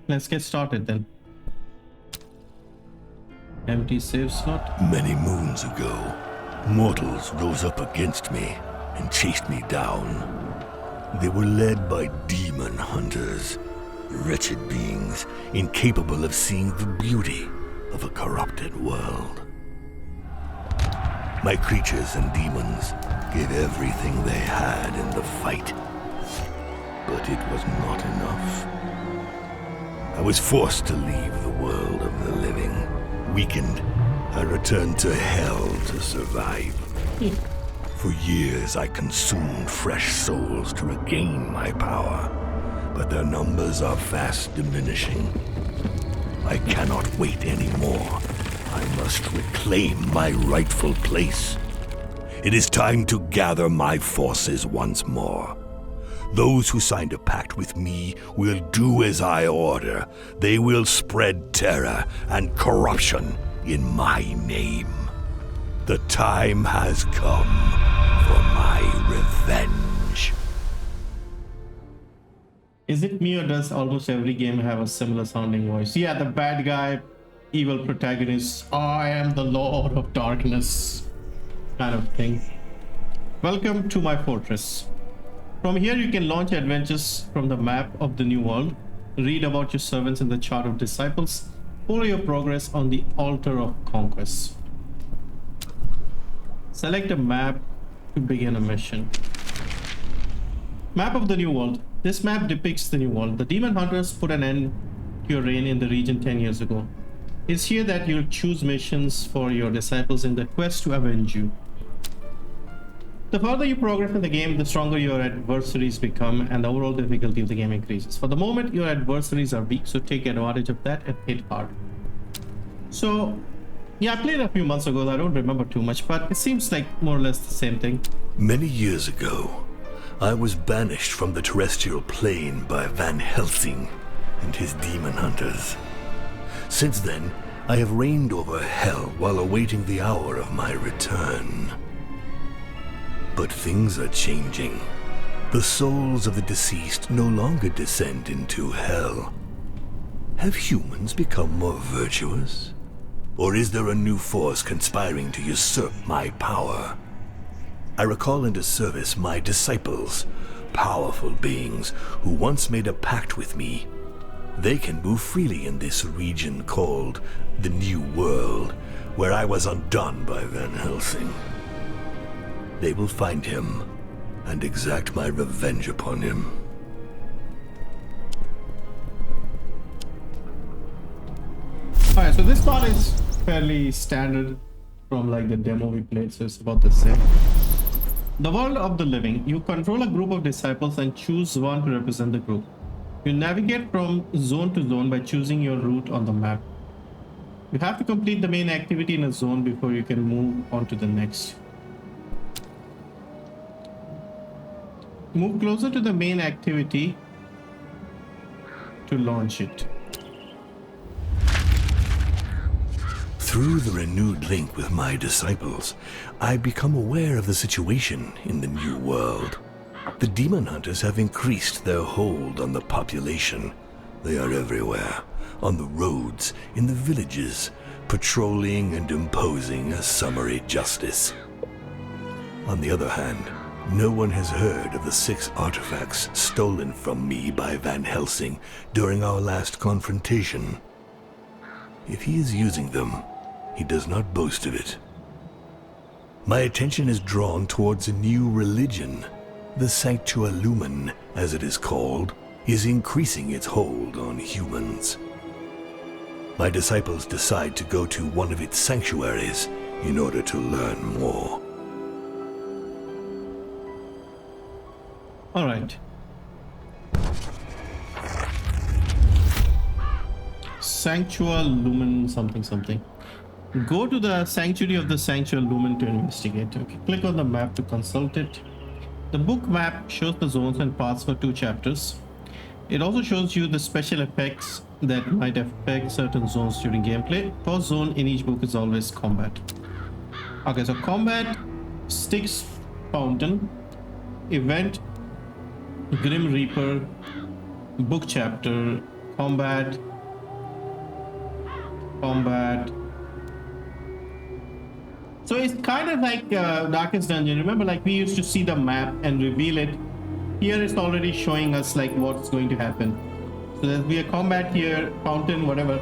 Let's get started then. Empty save slot. Many moons ago, mortals rose up against me and chased me down. They were led by demon hunters, wretched beings incapable of seeing the beauty of a corrupted world. My creatures and demons gave everything they had in the fight, but it was not enough. I was forced to leave the world of the living. Weakened, I returned to hell to survive. For years, I consumed fresh souls to regain my power, but their numbers are fast diminishing. I cannot wait anymore. I must reclaim my rightful place. It is time to gather my forces once more. Those who signed a pact with me will do as I order. They will spread terror and corruption in my name. The time has come for my revenge. Is it me or does almost every game have a similar sounding voice? Yeah, the bad guy, evil protagonist, I am the Lord of Darkness kind of thing. Welcome to my fortress. From here you can launch adventures from the map of the new world, read about your servants in the chart of disciples, follow your progress on the altar of conquest. Select a map to begin a mission. Map of the new world. This map depicts the new world. The demon hunters put an end to your reign in the region 10 years ago. It's here that you'll choose missions for your disciples in the quest to avenge you. The further you progress in the game, the stronger your adversaries become and the overall difficulty of the game increases. For the moment, your adversaries are weak, so take advantage of that and hit hard. So, yeah, I played a few months ago. I don't remember too much, but it seems like more or less the same thing. Many years ago, I was banished from the terrestrial plane by Van Helsing and his demon hunters. Since then, I have reigned over hell while awaiting the hour of my return. But things are changing. The souls of the deceased no longer descend into hell. Have humans become more virtuous? Or is there a new force conspiring to usurp my power? I recall into service my disciples, powerful beings who once made a pact with me. They can move freely in this region called the New World, where I was undone by Van Helsing. They will find him and exact my revenge upon him. Alright, so this part is fairly standard from like the demo we played, so it's about the same. The world of the living. You control a group of disciples and choose one to represent the group. You navigate from zone to zone by choosing your route on the map. You have to complete the main activity in a zone before you can move on to the next. Move closer to the main activity to launch it. Through the renewed link with my disciples, I become aware of the situation in the new world. The demon hunters have increased their hold on the population. They are everywhere, on the roads, in the villages, patrolling and imposing a summary justice. On the other hand, no one has heard of the 6 artifacts stolen from me by Van Helsing during our last confrontation. If he is using them, he does not boast of it. My attention is drawn towards a new religion. The Sanctua Lumen, as it is called, is increasing its hold on humans. My disciples decide to go to one of its sanctuaries in order to learn more. All right. Sanctua Lumen something something. Go to the sanctuary of the Sanctua Lumen to investigate. Okay. Click on the map to consult it. The book map shows the zones and paths for 2 chapters. It also shows you the special effects that might affect certain zones during gameplay. First zone in each book is always combat. Okay, so combat, Styx Fountain, event, Grim Reaper, book chapter, combat. So it's kind of like Darkest Dungeon. Remember, like we used to see the map and reveal it. Here it's already showing us like what's going to happen. So there'll be a combat here, fountain, whatever.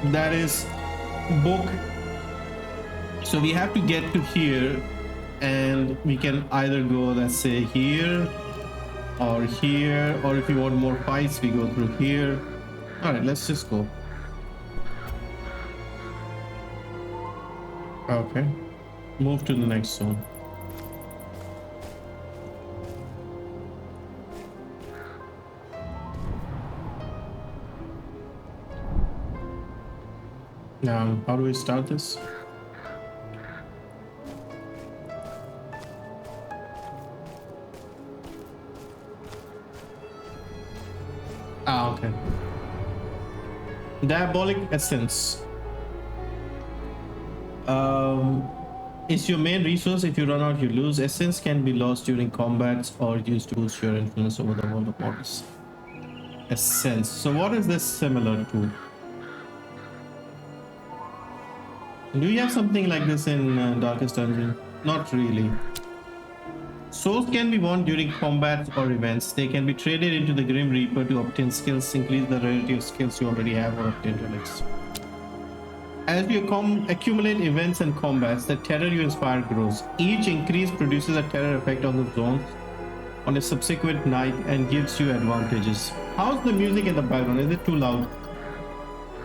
That is book. So we have to get to here, and we can either go, let's say, here, or if you want more fights, we go through here. All right, let's just go. Okay, move to the next zone. Now, how do we start this? Okay. Diabolic Essence. It's your main resource. If you run out, you lose. Essence can be lost during combats or used to boost your influence over the world of mortals. Essence. So what is this similar to? Do you have something like this in Darkest Dungeon? Not really. Souls can be won during combats or events. They can be traded into the Grim Reaper to obtain skills, increase the rarity of skills you already have, or obtain relics. As you accumulate events and combats, the terror you inspire grows. Each increase produces a terror effect on the zones on a subsequent night and gives you advantages. How's the music in the background? Is it too loud?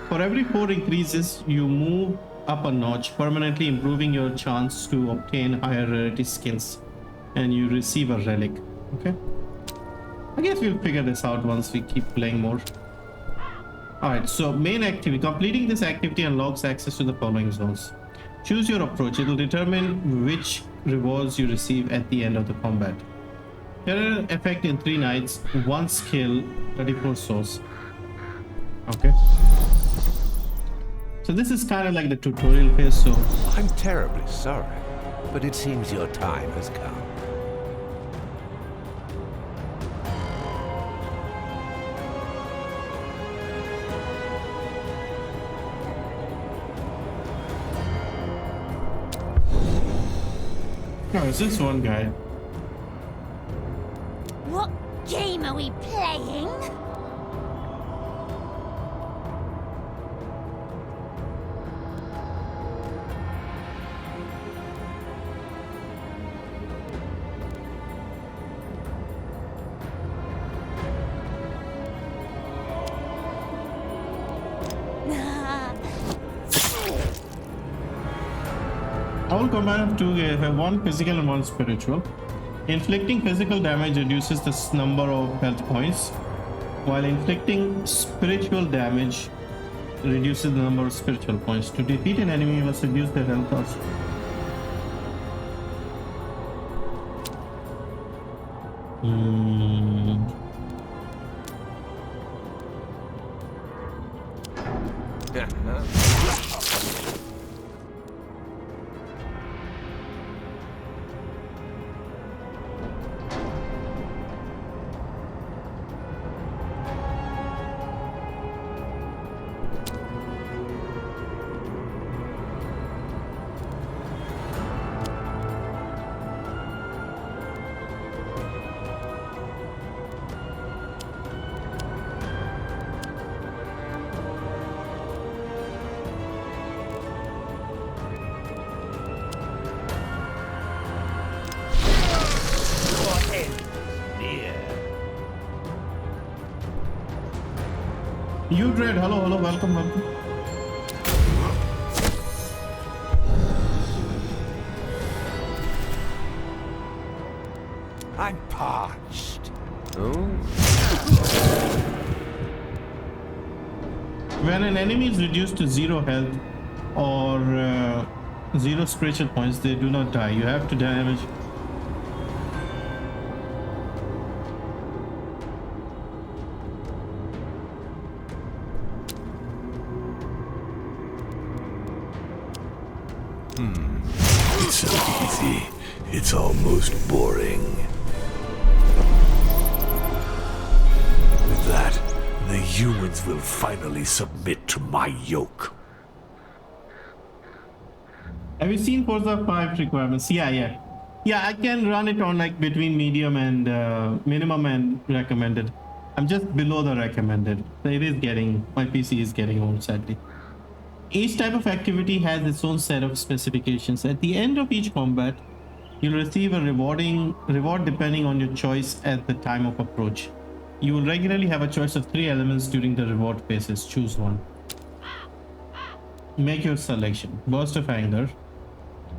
For every 4 increases, you move up a notch, permanently improving your chance to obtain higher rarity skills, and you receive a relic. Okay, I guess we'll figure this out once we keep playing more. Alright, so main activity. Completing this activity unlocks access to the following zones. Choose your approach. It will determine which rewards you receive at the end of the combat. Terror effect in 3 nights, 1 skill, 34 souls. Okay. So this is kind of like the tutorial phase, so... I'm terribly sorry, but it seems your time has come. No, it's this one guy. What game are we playing? All combat of 2 have 1 physical and 1 spiritual. Inflicting physical damage reduces the number of health points, while inflicting spiritual damage reduces the number of spiritual points. To defeat an enemy, you must reduce their health also. You Dread, hello, welcome. I'm parched. Oh? When an enemy is reduced to 0 health or 0 spiritual points, they do not die. You have to damage. It's so easy. It's almost boring. With that, the humans will finally submit to my yoke. Have you seen Forza 5 requirements? Yeah. Yeah, I can run it on like between medium and minimum and recommended. I'm just below the recommended. So it is getting, my PC is getting old, sadly. Each type of activity has its own set of specifications. At the end of each combat, you'll receive a reward depending on your choice at the time of approach. You will regularly have a choice of 3 elements during the reward phases. Choose one. Make your selection. Burst of Anger,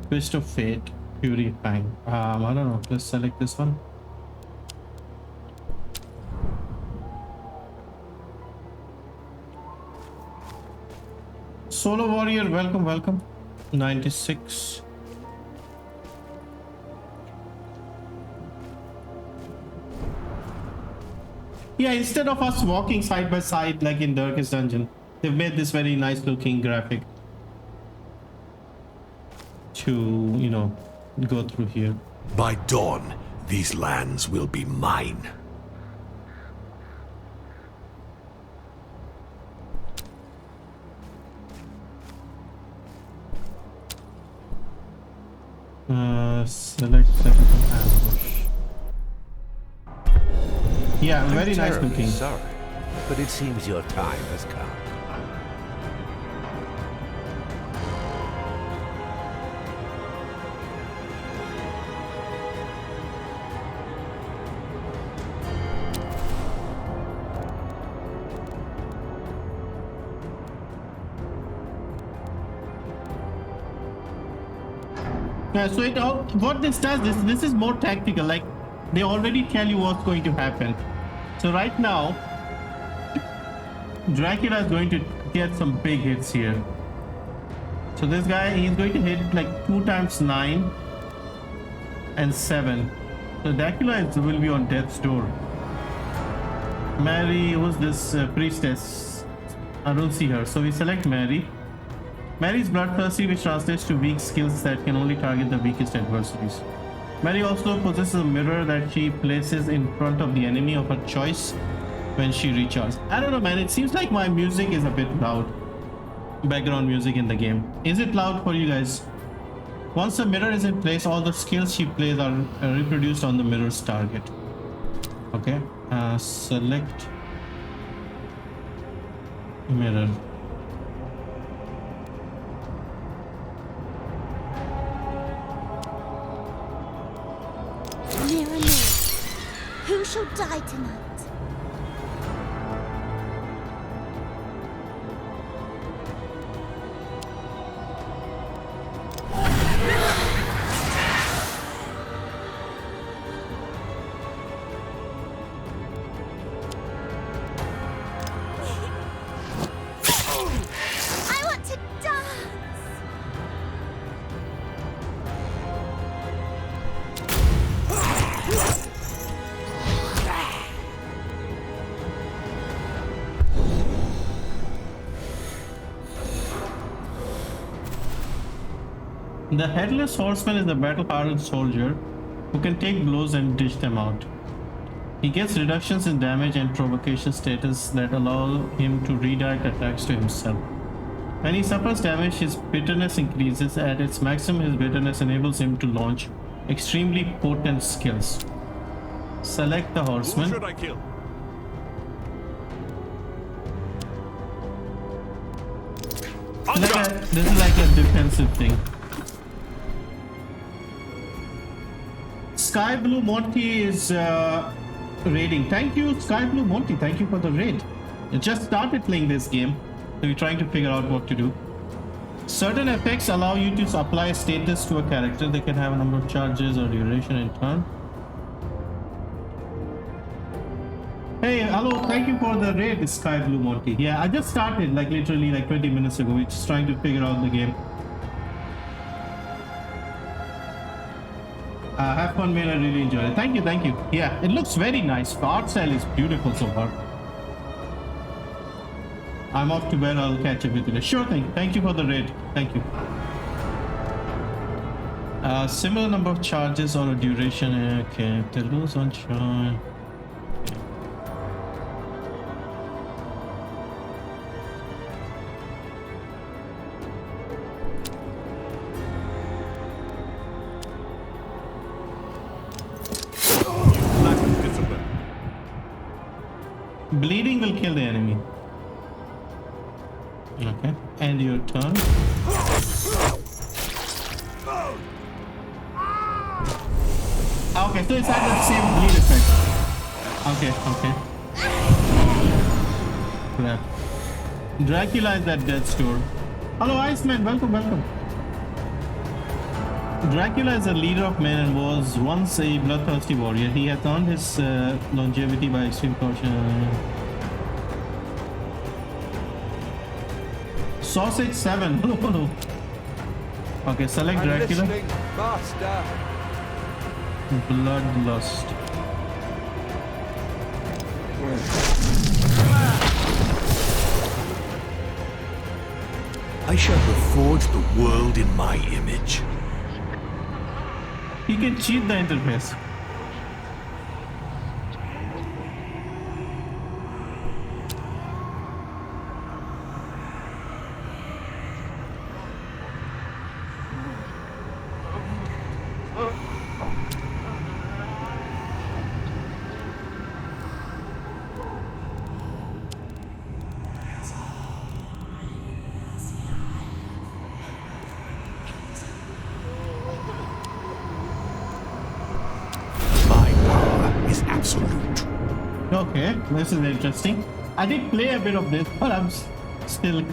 Twist of Fate, Purifying. I don't know. Let's select this one. Solo Warrior, welcome. 96. Yeah, instead of us walking side by side like in Darkest Dungeon, they've made this very nice looking graphic to, you know, go through here. By dawn, these lands will be mine. Select second ambush. Yeah, very nice terribly looking. sorry, but it seems your time has come. Yeah, so it all, what this does, this is more tactical. Like they already tell you what's going to happen. So right now, Dracula is going to get some big hits here. So this guy, he's going to hit like 2 times 9 and 7. So Dracula will be on death's door. Mary, who's this priestess? I don't see her. So we select Mary. Mary is bloodthirsty, which translates to weak skills that can only target the weakest adversaries. Mary also possesses a mirror that she places in front of the enemy of her choice when she recharges. I don't know, man, it seems like my music is a bit loud. Background music in the game. Is it loud for you guys? Once the mirror is in place, all the skills she plays are reproduced on the mirror's target. Okay, select mirror. Mirror, mirror, who shall die tonight? I want to dance! The Headless Horseman is a battle-hardened soldier who can take blows and dish them out. He gets reductions in damage and provocation status that allow him to redirect attacks to himself. When he suffers damage, his bitterness increases. At its maximum, his bitterness enables him to launch extremely potent skills. Select the horseman. Who should I kill? This is like a defensive thing. Sky Blue Monty is raiding. Thank you, Sky Blue Monty. Thank you for the raid. I just started playing this game, so we're trying to figure out what to do. Certain effects allow you to apply a status to a character. They can have a number of charges or duration in turn. Hey, hello, thank you for the raid, Sky Blue Monty. Yeah, I just started like literally like 20 minutes ago. We're just trying to figure out the game. Have fun, man. I really enjoyed it. Thank you, thank you. Yeah, it looks very nice. The art style is beautiful so far. I'm off to bed. I'll catch up with you. Sure thing. Thank you for the raid. Thank you. Similar number of charges or a duration. Okay, they lose on shine. Bleeding will kill the enemy. Okay. End your turn. Okay, so it's had the same bleed effect. Okay, okay. Crap. Dracula is at death's door. Hello, Iceman. Welcome, welcome. Dracula is a leader of men and was once a bloodthirsty warrior. He has earned his longevity by extreme caution. Sausage 7. Hello, hello. Okay, select I'm Dracula. listening, Master. Bloodlust. I shall reforge the world in my image. He can cheat the interface. Absolute. Okay, this is interesting. I did play a bit of this, but I'm still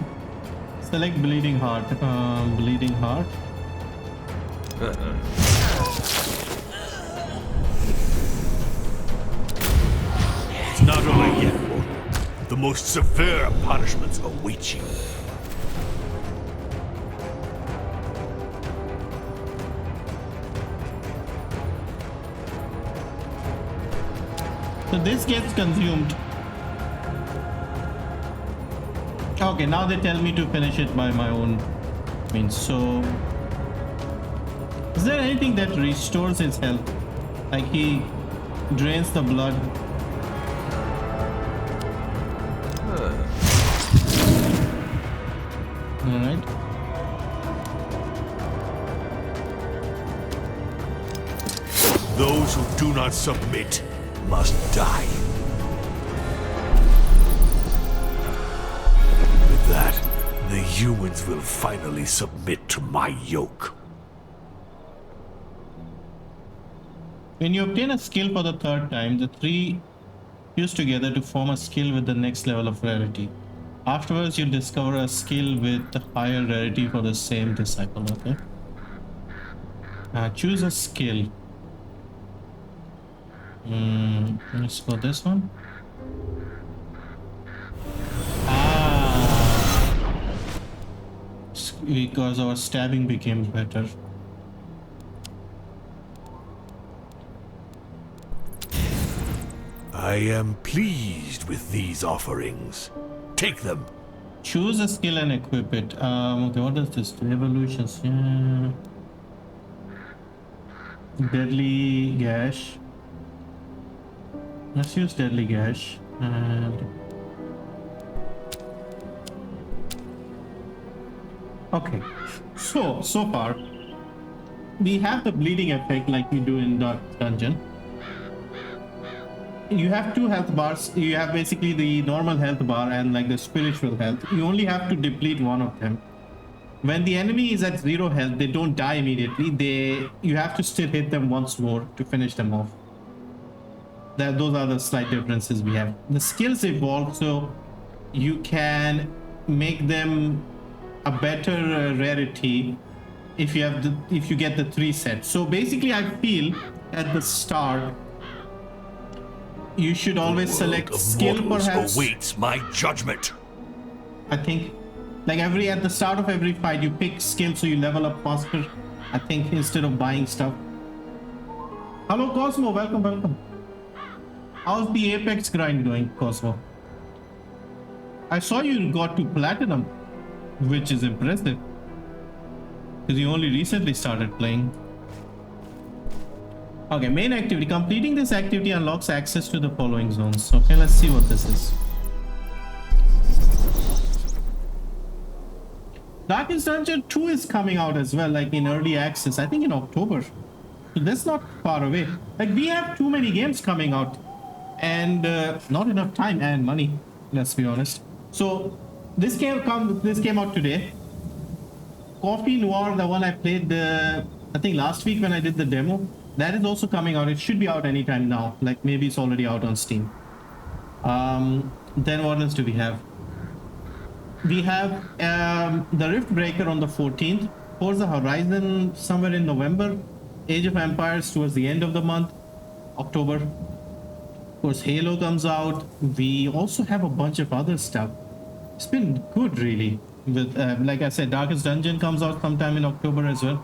select bleeding heart. Bleeding heart. It's not over yet. The most severe punishments await you. So this gets consumed. Okay, now they tell me to finish it by my own means. So, is there anything that restores his health? Like he drains the blood? Alright. Those who do not submit must die. With that, the humans will finally submit to my yoke. When you obtain a skill for the third time, the three fuse together to form a skill with the next level of rarity. Afterwards, you'll discover a skill with higher rarity for the same disciple, okay? Choose a skill. Let's go this one. Because our stabbing became better. I am pleased with these offerings. Take them. Choose a skill and equip it. Okay, what does this do? Evolutions. Yeah. Deadly gash. Let's use deadly gash. And okay. So far we have the bleeding effect like we do in Dark Dungeon. You have two health bars. You have basically the normal health bar and like the spiritual health. You only have to deplete one of them. When the enemy is at 0 health, they don't die immediately. You have to still hit them once more to finish them off. Those are the slight differences we have. The skills evolve, so you can make them a better rarity if you get the 3 sets. So basically, I feel at the start you should always select skill, perhaps. Awaits my judgment. I think, like at the start of every fight, you pick skill so you level up faster. I think instead of buying stuff. Hello, Cosmo. Welcome. How's the Apex grind going, Cosmo? I saw you got to platinum, which is impressive. Because you only recently started playing. Okay, main activity. Completing this activity unlocks access to the following zones. Okay, let's see what this is. Darkest Dungeon 2 is coming out as well, like in early access, I think in October. So that's not far away. Like we have too many games coming out and not enough time and money. Let's be honest. So this came out today. Coffee Noir, the one I played I think last week when I did the demo, that is also coming out. It should be out anytime now. Like maybe it's already out on Steam. Then what else do we have? We have the Rift Breaker on the 14th. Forza Horizon somewhere in November. Age of Empires towards the end of the month, October. Of course, Halo comes out. We also have a bunch of other stuff. It's been good, really. With like I said, Darkest Dungeon comes out sometime in October as well.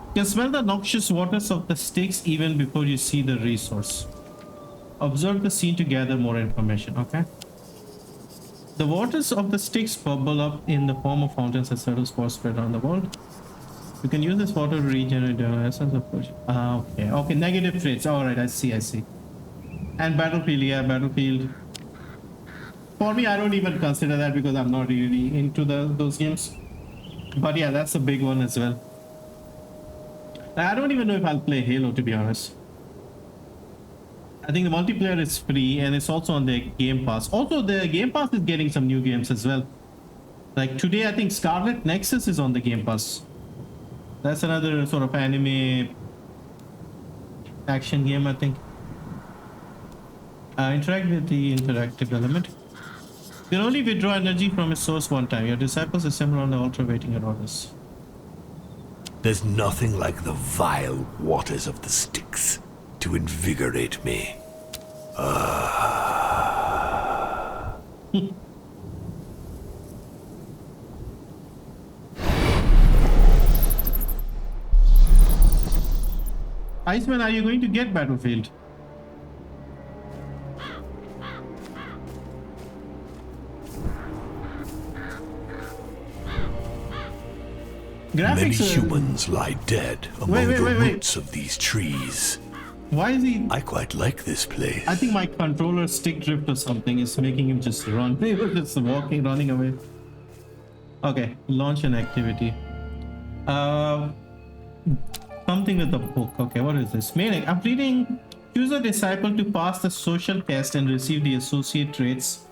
You can smell the noxious waters of the Styx even before you see the resource. Observe the scene to gather more information. Okay. The waters of the Styx bubble up in the form of fountains as subtle spots spread around the world. You can use this water to regenerate the essence of push. Okay, negative traits. Alright, I see. And Battlefield, yeah, Battlefield. For me, I don't even consider that because I'm not really into those games. But yeah, that's a big one as well. I don't even know if I'll play Halo, to be honest. I think the multiplayer is free and it's also on the Game Pass. Also, the Game Pass is getting some new games as well. Like today, I think Scarlet Nexus is on the Game Pass. That's another sort of anime action game, I think. Interact with the interactive element. You can only withdraw energy from its source one time. Your disciples assemble on the altar waiting your orders. There's nothing like the vile waters of the Styx to invigorate me. Iceman, are you going to get Battlefield? Many Graphics humans lie dead among the roots of these trees. Why is he? I quite like this place. I think my controller stick drift or something is making him just run. He was just running away. Okay, launch an activity. Something with the book. Okay, what is this? Main. I'm reading. Choose a disciple to pass the social test and receive the associate traits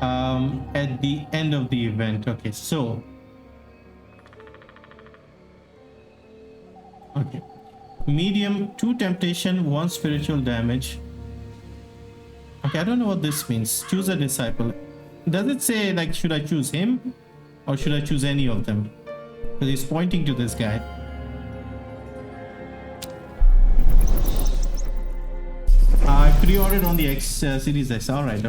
at the end of the event. Okay, so. Okay. Medium, 2 temptation, 1 spiritual damage. Okay, I don't know what this means. Choose a disciple. Does it say like should I choose him or should I choose any of them? Because he's pointing to this guy. I pre-ordered on the X Series X. Alright.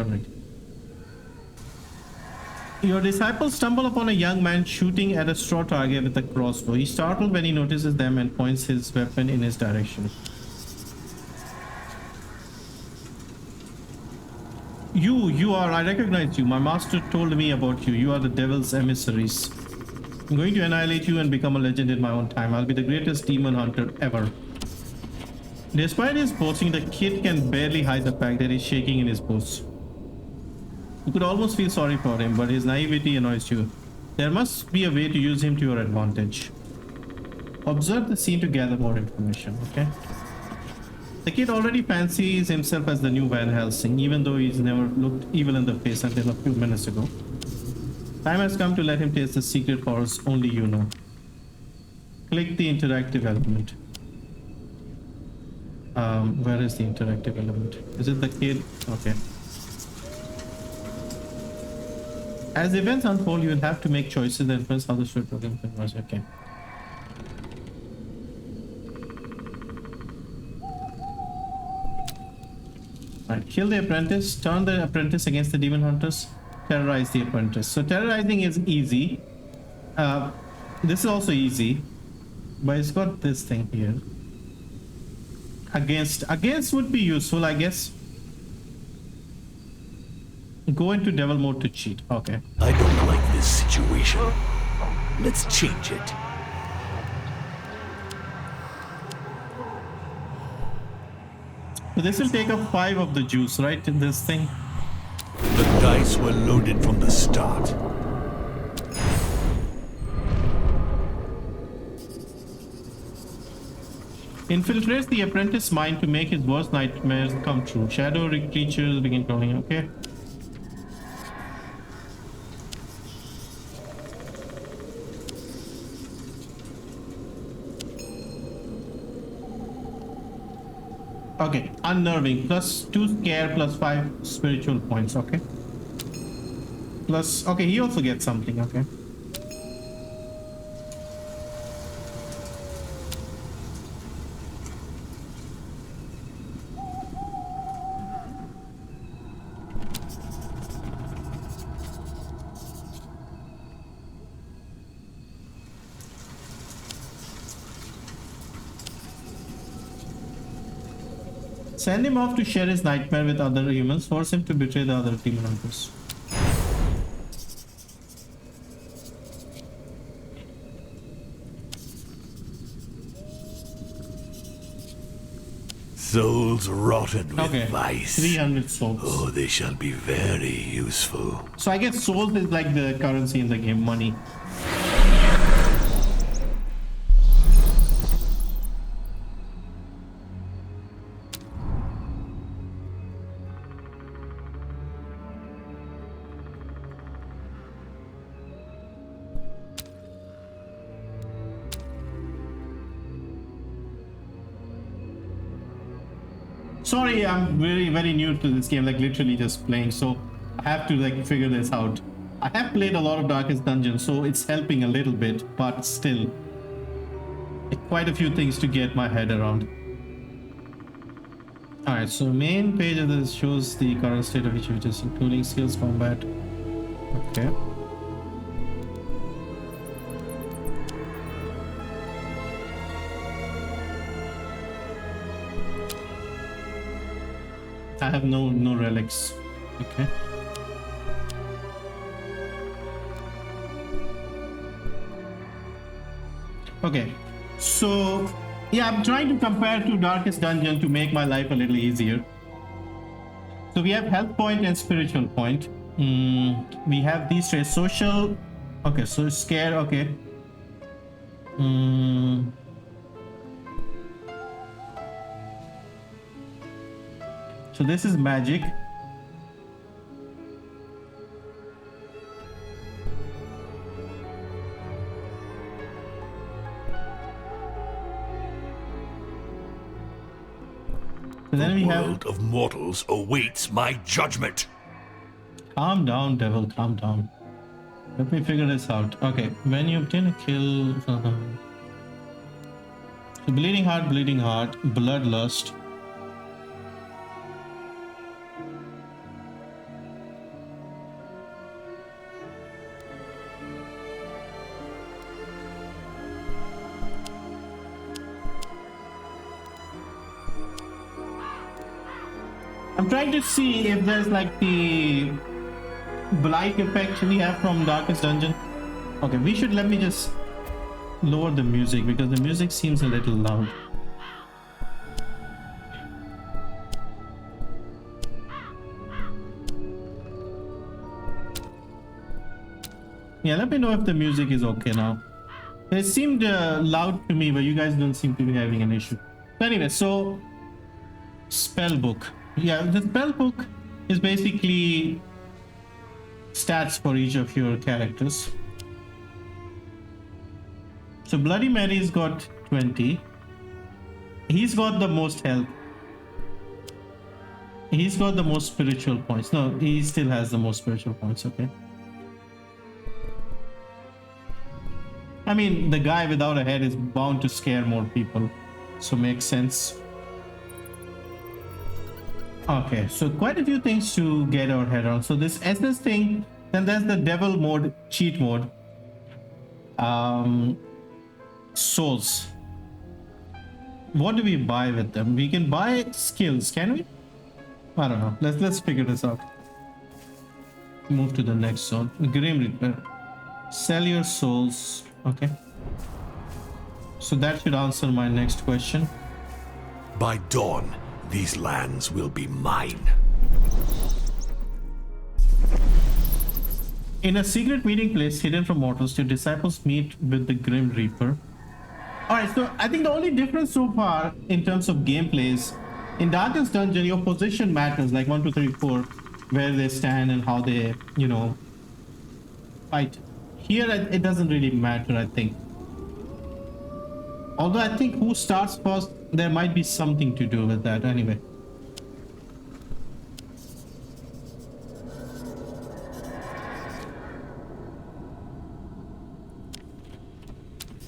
Your disciples stumble upon a young man shooting at a straw target with a crossbow. He's startled when he notices them and points his weapon in his direction. You are, I recognize you. My master told me about you. You are the devil's emissaries. I'm going to annihilate you and become a legend in my own time. I'll be the greatest demon hunter ever. Despite his boasting, the kid can barely hide the fact that he's shaking in his boots. You could almost feel sorry for him, but his naivety annoys you. There must be a way to use him to your advantage. Observe the scene to gather more information, okay? The kid already fancies himself as the new Van Helsing, even though he's never looked evil in the face until a few minutes ago. Time has come to let him taste the secret horrors only you know. Click the interactive element. Where is the interactive element? Is it the kid? Okay. As events unfold, you will have to make choices that influence how the story program converts. Okay. Right. Kill the apprentice. Turn the apprentice against the demon hunters. Terrorize the apprentice. So terrorizing is easy. This is also easy, but it's got this thing here. Against would be useful, I guess. Go into devil mode to cheat. Okay. I don't like this situation. Let's change it. So this will take up 5 of the juice, right? In this thing. The dice were loaded from the start. Infiltrates the apprentice's mind to make his worst nightmares come true. Shadow creatures begin crawling. Okay. Okay, unnerving. +2 scare, +5 spiritual points. Okay. Plus, okay, he also gets something. Okay. Send him off to share his nightmare with other humans. Force him to betray the other demon hunters. Souls rotted with Okay, vice. 300 souls. Oh, they shall be very useful. So I guess souls is like the currency in the game, money. Sorry, I'm very new to this game, like literally just playing, so I have to like figure this out. I have played a lot of Darkest Dungeon, so it's helping a little bit, but still, quite a few things to get my head around. Alright, so main page of this shows the current state of each of it, including skills, combat. Okay. I have no relics. Okay. Okay. So yeah, I'm trying to compare to Darkest Dungeon to make my life a little easier. So we have health point and spiritual point. We have these traits. Social. Okay, so scare. Okay. So this is magic. And then we The have. world of mortals awaits my judgment. Calm down, devil. Calm down. Let me figure this out. Okay, when you obtain a kill. So bleeding heart, bloodlust. I'm trying to see if there's like the blight effect we have from Darkest Dungeon. Okay, let me just lower the music because the music seems a little loud. Yeah, let me know if the music is okay now. It seemed loud to me, but you guys don't seem to be having an issue. So anyway, so spell book. Yeah, the spell book is basically stats for each of your characters. So Bloody Mary's got 20. He's got the most health. He's got the most spiritual points. No, he still has the most spiritual points, okay. I mean, the guy without a head is bound to scare more people, so makes sense. Okay, so quite a few things to get our head around. So this SS thing, then there's the devil mode, cheat mode. Souls. What do we buy with them? We can buy skills, can we? I don't know. Let's figure this out. Move to the next zone. Grim Reaper. Sell your souls. Okay. So that should answer my next question. By dawn, these lands will be mine. In a secret meeting place hidden from mortals, your disciples meet with the Grim Reaper. Alright, so I think the only difference so far in terms of gameplays, in Darkest Dungeon, your position matters, like 1, 2, 3, 4, where they stand and how they, you know, fight. Here, it doesn't really matter, I think. Although I think who starts first, there might be something to do with that anyway.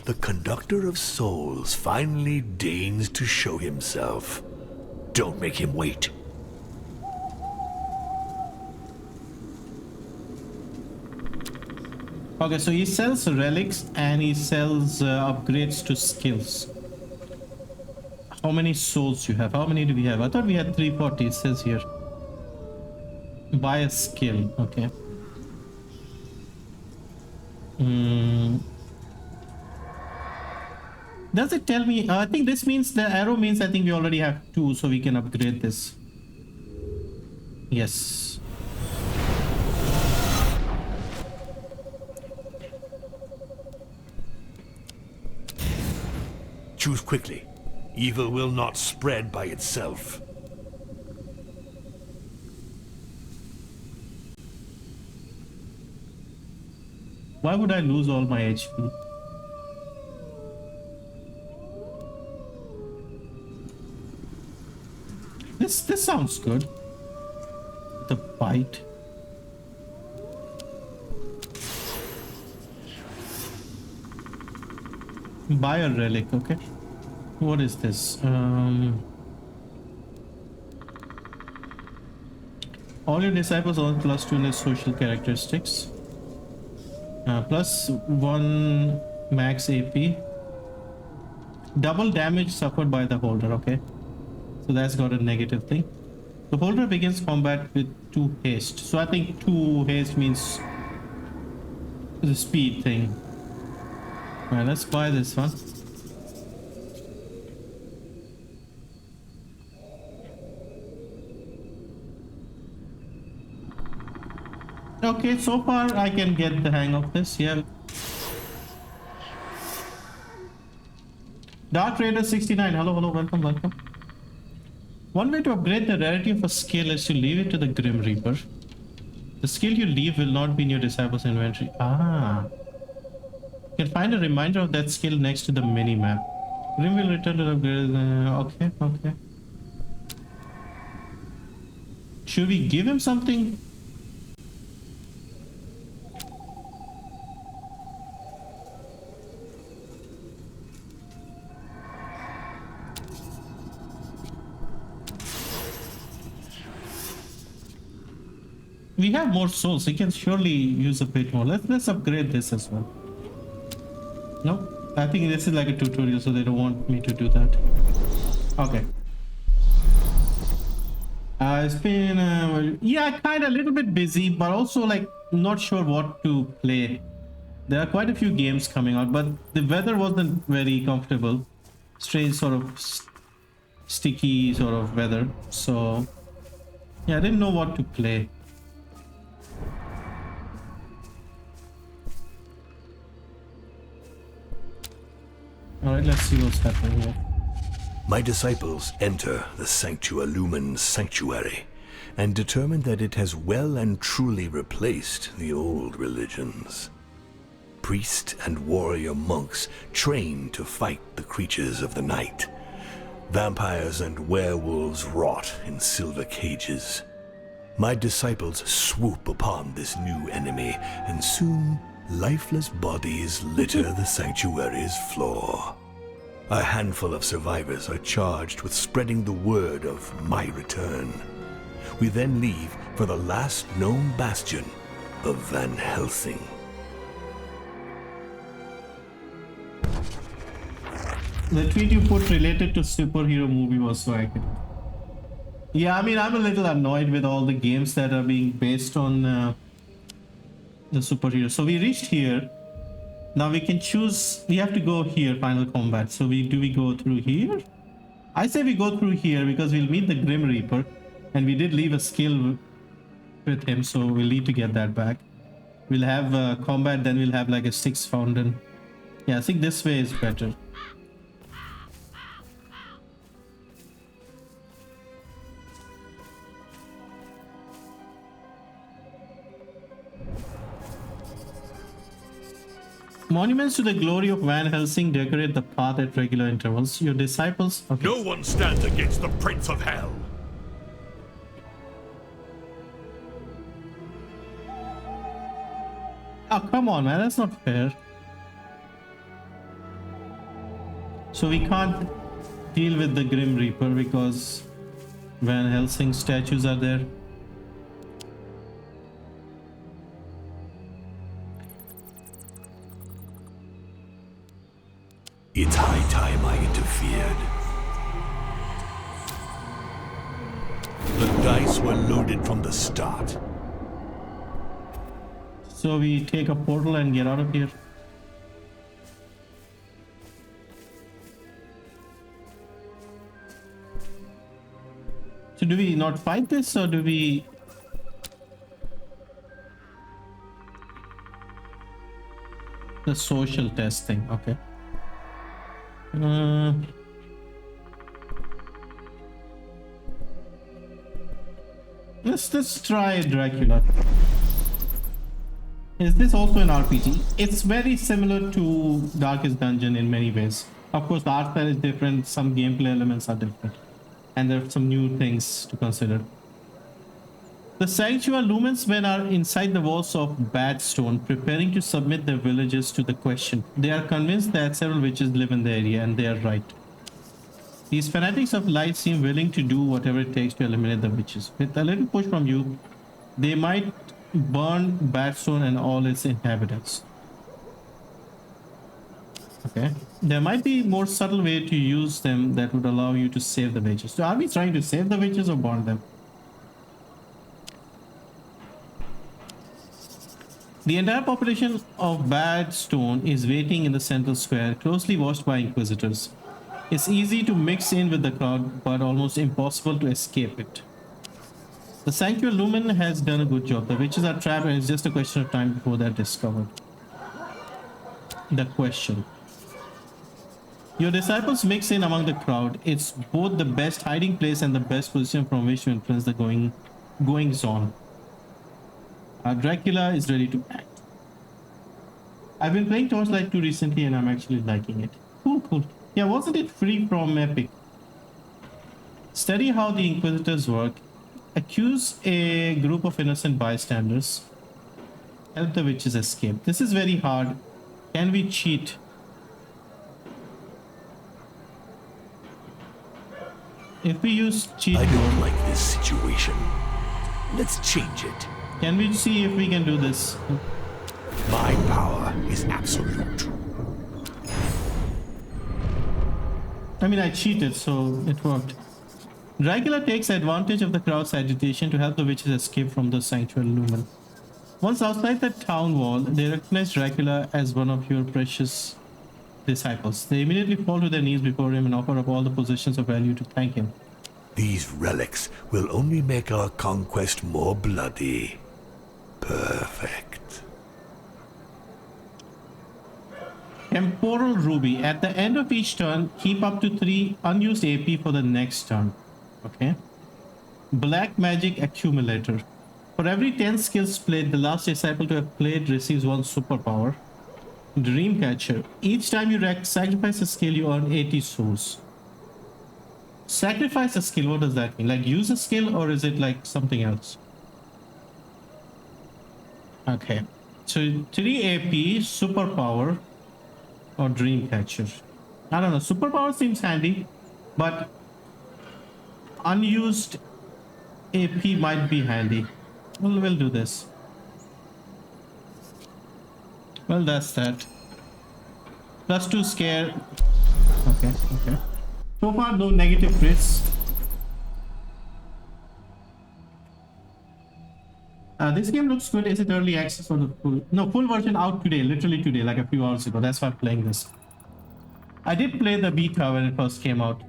The conductor of souls finally deigns to show himself. Don't make him wait. Okay, so he sells relics and he sells upgrades to skills. How many souls you have? How many do we have? I thought we had 340, it says here. Buy a skill, okay. Does it tell me? I think this means the arrow means I think we already have 2, so we can upgrade this. Yes. Choose quickly. Evil will not spread by itself. Why would I lose all my HP? This sounds good. The bite. Buy a relic, okay. What is this? All your disciples earn +2 in their social characteristics. +1 max AP. Double damage suffered by the holder, okay. So that's got a negative thing. The holder begins combat with 2 haste. So I think 2 haste means the speed thing. Alright, let's buy this one. Okay, so far I can get the hang of this, yeah. Dark Raider 69, hello, welcome. One way to upgrade the rarity of a skill is to leave it to the Grim Reaper. The skill you leave will not be in your disciple's inventory. You can find a reminder of that skill next to the mini-map. Grim will return to the upgrade. Okay. Should we give him something? We have more souls. We can surely use a bit more. Let's upgrade this as well. No, I think this is like a tutorial, so they don't want me to do that. Okay. It's been yeah, kind of a little bit busy, but also like not sure what to play. There are quite a few games coming out, but the weather wasn't very comfortable. Strange sort of sticky sort of weather. So yeah, I didn't know what to play. Alright, let's see what's happening here. My disciples enter the Sanctualumen Sanctuary and determine that it has well and truly replaced the old religions. Priest and warrior monks train to fight the creatures of the night. Vampires and werewolves rot in silver cages. My disciples swoop upon this new enemy, and soon lifeless bodies litter the sanctuary's floor. A handful of survivors are charged with spreading the word of my return. We then leave for the last known bastion of Van Helsing. The tweet you put related to superhero movie was so accurate. Yeah, I mean, I'm a little annoyed with all the games that are being based on the superhero. So we reached here. Now we can choose. We have to go here, final combat. So do we go through here? I say we go through here because we'll meet the Grim Reaper, and we did leave a skill with him, so we'll need to get that back. We'll have combat, then we'll have like a Styx fountain. Yeah, I think this way is better. Monuments to the glory of Van Helsing decorate the path at regular intervals. Your disciples... Okay. No one stands against the Prince of Hell. Oh, come on, man. That's not fair. So we can't deal with the Grim Reaper because Van Helsing statues are there. It's high time I interfered. The dice were loaded from the start. So we take a portal and get out of here. So do we not fight this or do we... The social testing, okay. Let's try Dracula. Is this also an RPG? It's very similar to Darkest Dungeon in many ways. Of course, the art style is different, some gameplay elements are different, and there are some new things to consider. The sanctuary lumens men are inside the walls of Badstone, preparing to submit their villagers to the question. They are convinced that several witches live in the area, and they are right. These fanatics of light seem willing to do whatever it takes to eliminate the witches. With a little push from you, they might burn Badstone and all its inhabitants. Okay. There might be more subtle way to use them that would allow you to save the witches. So are we trying to save the witches or burn them? The entire population of Badstone is waiting in the central square, closely watched by inquisitors. It's easy to mix in with the crowd, but almost impossible to escape it. The Sanctuary Lumen has done a good job. The witches are trapped and it's just a question of time before they're discovered. The question. Your disciples mix in among the crowd. It's both the best hiding place and the best position from which to influence the goings on. Dracula is ready to act. I've been playing Torchlight 2 recently and I'm actually liking it. Cool. Yeah, wasn't it free from Epic? Study how the Inquisitors work. Accuse a group of innocent bystanders. Help the witches escape. This is very hard. Can we cheat? If we use cheat I mode, don't like this situation. Let's change it. can we see if we can do this? My power is absolute. I mean, I cheated, so it worked. Dracula takes advantage of the crowd's agitation to help the witches escape from the Sanctuary Lumen. Once outside the town wall, they recognize Dracula as one of your precious disciples. They immediately fall to their knees before him and offer up all the possessions of value to thank him. These relics will only make our conquest more bloody. Perfect. Temporal Ruby. At the end of each turn, keep up to 3 unused AP for the next turn. Okay. Black Magic Accumulator. For every 10 skills played, the last disciple to have played receives 1 superpower. Dreamcatcher. Each time you sacrifice a skill, you earn 80 souls. Sacrifice a skill, what does that mean? Like use a skill or is it like something else? Okay. So 3 AP, superpower, or Dreamcatcher. I don't know. Superpower seems handy, but unused AP might be handy. Well, we'll do this. Well, that's that. +2 scare. Okay. So far, no negative crits. This game looks good. Is it early access or the full? No, full version out today, literally today, like a few hours ago. That's why I'm playing this. I did play the beta when it first came out.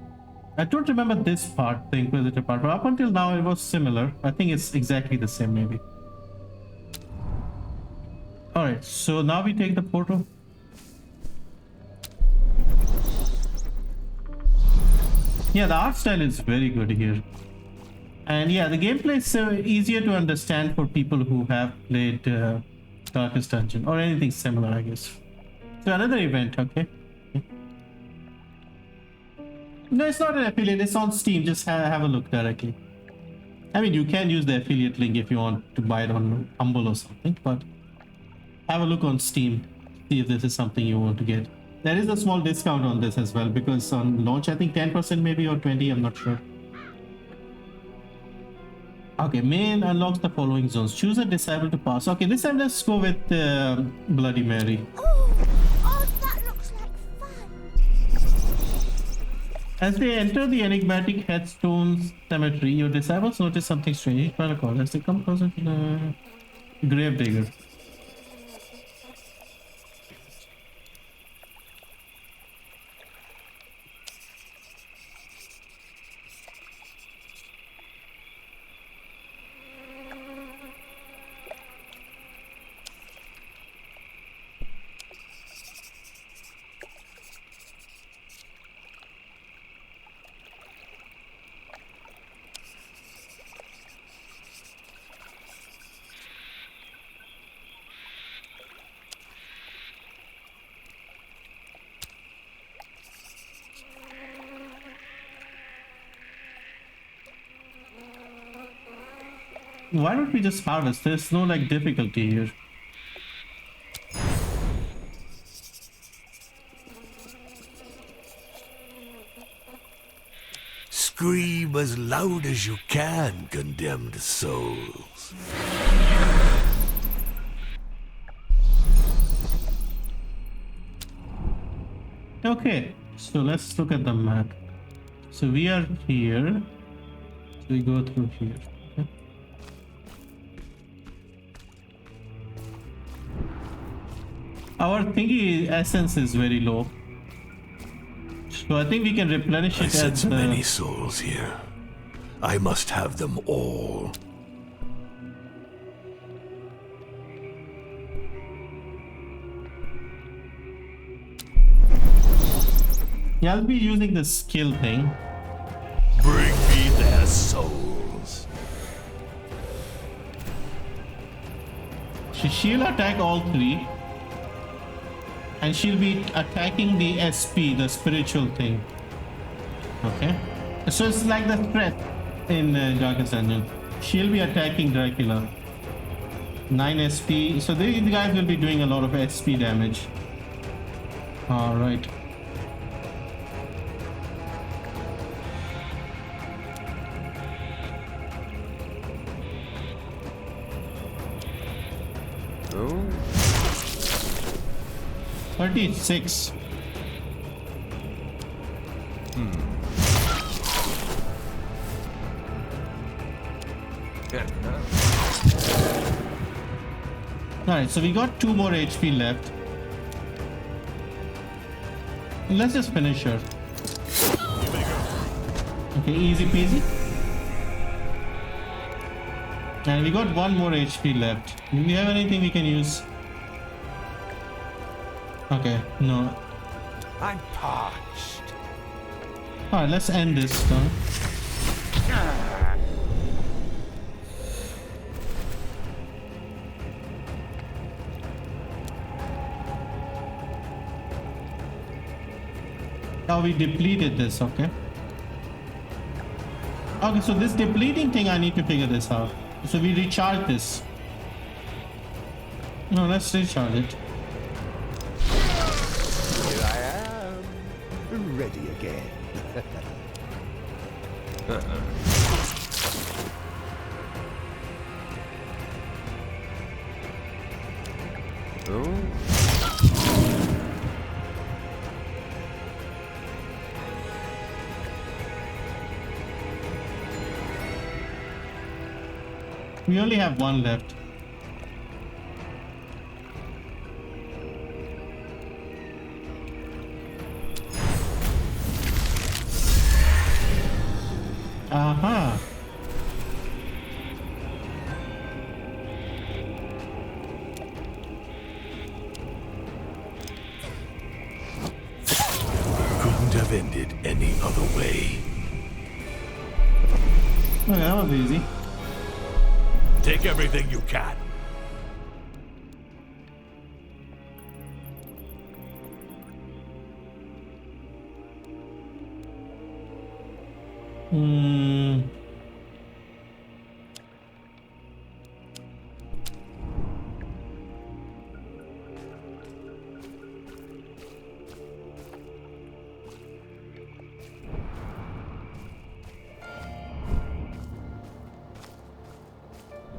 I don't remember this part, the Inquisitor part, but up until now it was similar. I think it's exactly the same, maybe. Alright, so now we take the portal. Yeah, the art style is very good here. And yeah, the gameplay is easier to understand for people who have played Darkest Dungeon or anything similar, I guess. So another event, okay. No, it's not an affiliate. It's on Steam. Just have a look directly. I mean, you can use the affiliate link if you want to buy it on Humble or something, but have a look on Steam. See if this is something you want to get. There is a small discount on this as well because on launch, I think 10% maybe or 20, I'm not sure. Okay, main unlocks the following zones. Choose a disciple to pass. Okay, this time let's go with Bloody Mary. Oh, that looks like fun. As they enter the enigmatic headstones cemetery, your disciples notice something strange. Protocol as they come closer to the gravedigger. Why don't we just harvest? There's no like difficulty here. Scream as loud as you can, condemned souls. Okay, so let's look at the map. So we are here. So we go through here. Okay. Our thingy essence is very low. So I think we can replenish I it sense at many souls here. I must have them all. Yeah, I'll be using the skill thing. Bring me their souls. She'll attack all three. And she'll be attacking the SP, the spiritual thing. Okay. So it's like the threat in Darkest Dungeon. She'll be attacking Dracula. 9 SP. So these guys will be doing a lot of SP damage. Alright. Oh. 36. Alright, so we got 2 more HP left. Let's just finish her. Okay, easy peasy. And we got 1 more HP left. Do we have anything we can use? Okay, no. I'm parched. Alright, let's end this turn. Now we depleted this, okay? Okay, so this depleting thing, I need to figure this out. So we recharge this. No, let's recharge it. Here I am, ready again. Oh. We only have 1 left. Aha. Couldn't have ended any other way. Okay, that was easy. Take everything you can. Hmm.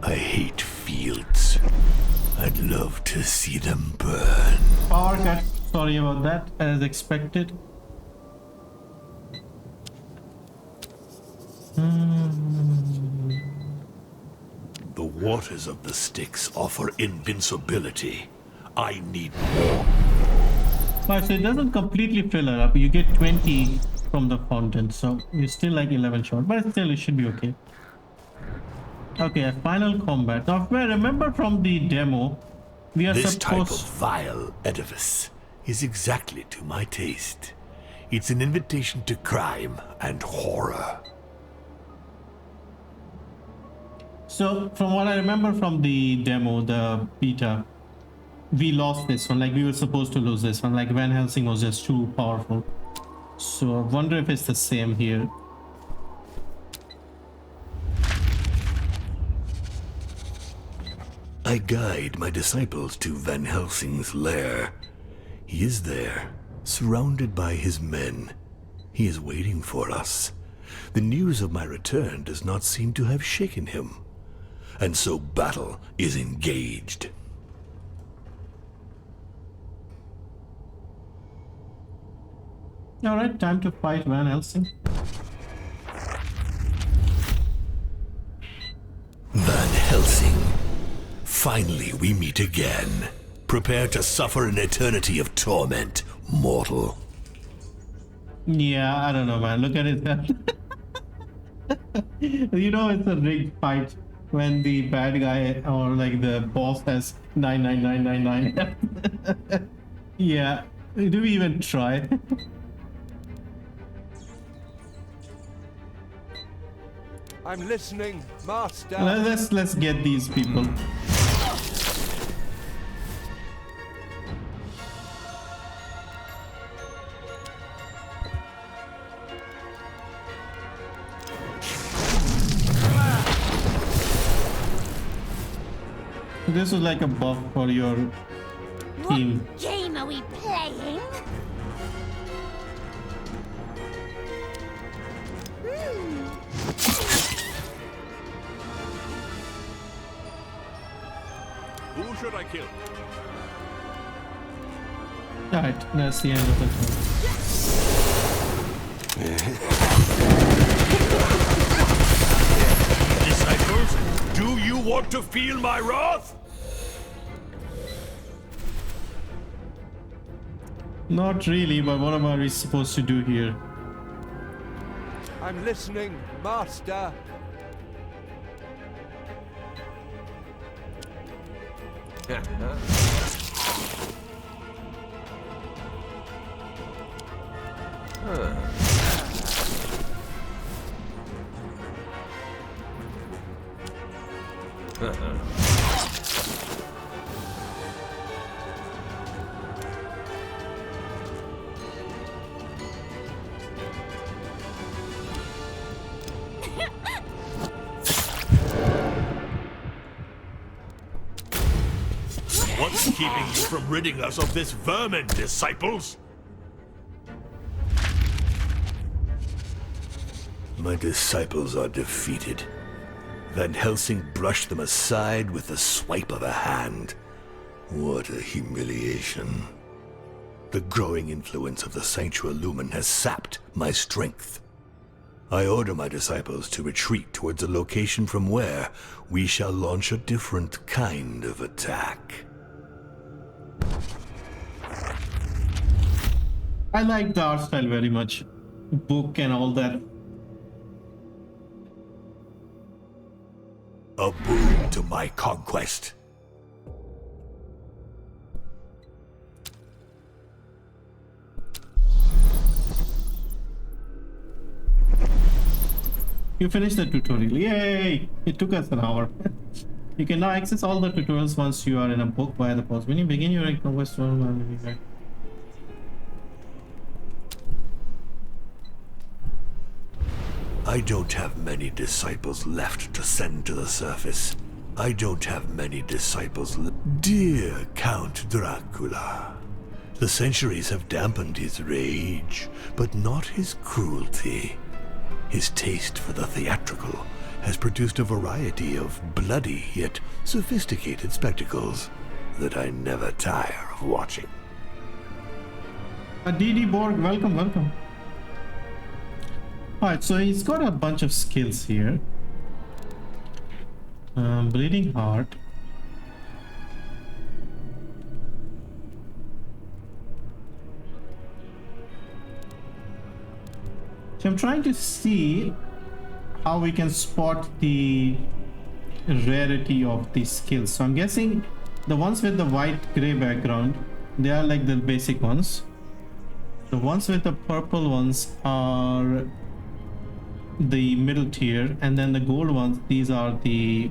I hate fields. I'd love to see them burn. Power cut. Sorry about that, as expected. The waters of the Styx offer invincibility. I need more. Right, so it doesn't completely fill it up. You get 20 from the fountain, so you still like 11 short, but still it should be okay. Okay, a final combat. Now, if I remember from the demo, we are This type of supposed... vile edifice is exactly to my taste. It's an invitation to crime and horror. So, from what I remember from the demo, the beta, we lost this one. Like, we were supposed to lose this one. Like, Van Helsing was just too powerful. So, I wonder if it's the same here. I guide my disciples to Van Helsing's lair. He is there, surrounded by his men. He is waiting for us. The news of my return does not seem to have shaken him. And so battle is engaged. Alright, time to fight Van Helsing. Van Helsing. Finally we meet again. Prepare to suffer an eternity of torment, mortal. Yeah, I don't know, man. Look at it. You know, it's a rigged fight when the bad guy or like the boss has 99999. Yeah, do we even try? I'm listening, Master. Let's get these people. This is like a buff for your team. What game are we playing? Who should I kill? Alright, that's the end of the turn. Disciples, do you want to feel my wrath? Not really, but what am I supposed to do here? I'm listening, Master. What's keeping you from ridding us of this vermin, disciples? My disciples are defeated. Van Helsing brushed them aside with the swipe of a hand. What a humiliation. The growing influence of the Sanctuary Lumen has sapped my strength. I order my disciples to retreat towards a location from where we shall launch a different kind of attack. I like the art style very much. Book and all that. A boon to my conquest. You finished the tutorial. Yay! It took us an hour. You can now access all the tutorials once you are in a book via the pause menu. Begin your conquest. I don't have many disciples left to send to the surface. I don't have many disciples Dear Count Dracula, the centuries have dampened his rage, but not his cruelty. His taste for the theatrical has produced a variety of bloody yet sophisticated spectacles that I never tire of watching. DD Borg, welcome, welcome. Alright, so he's got a bunch of skills here. Bleeding Heart. So I'm trying to see how we can spot the rarity of these skills. So I'm guessing the ones with the white gray background, they are like the basic ones. The ones with the purple ones are the middle tier, and then the gold ones, these are the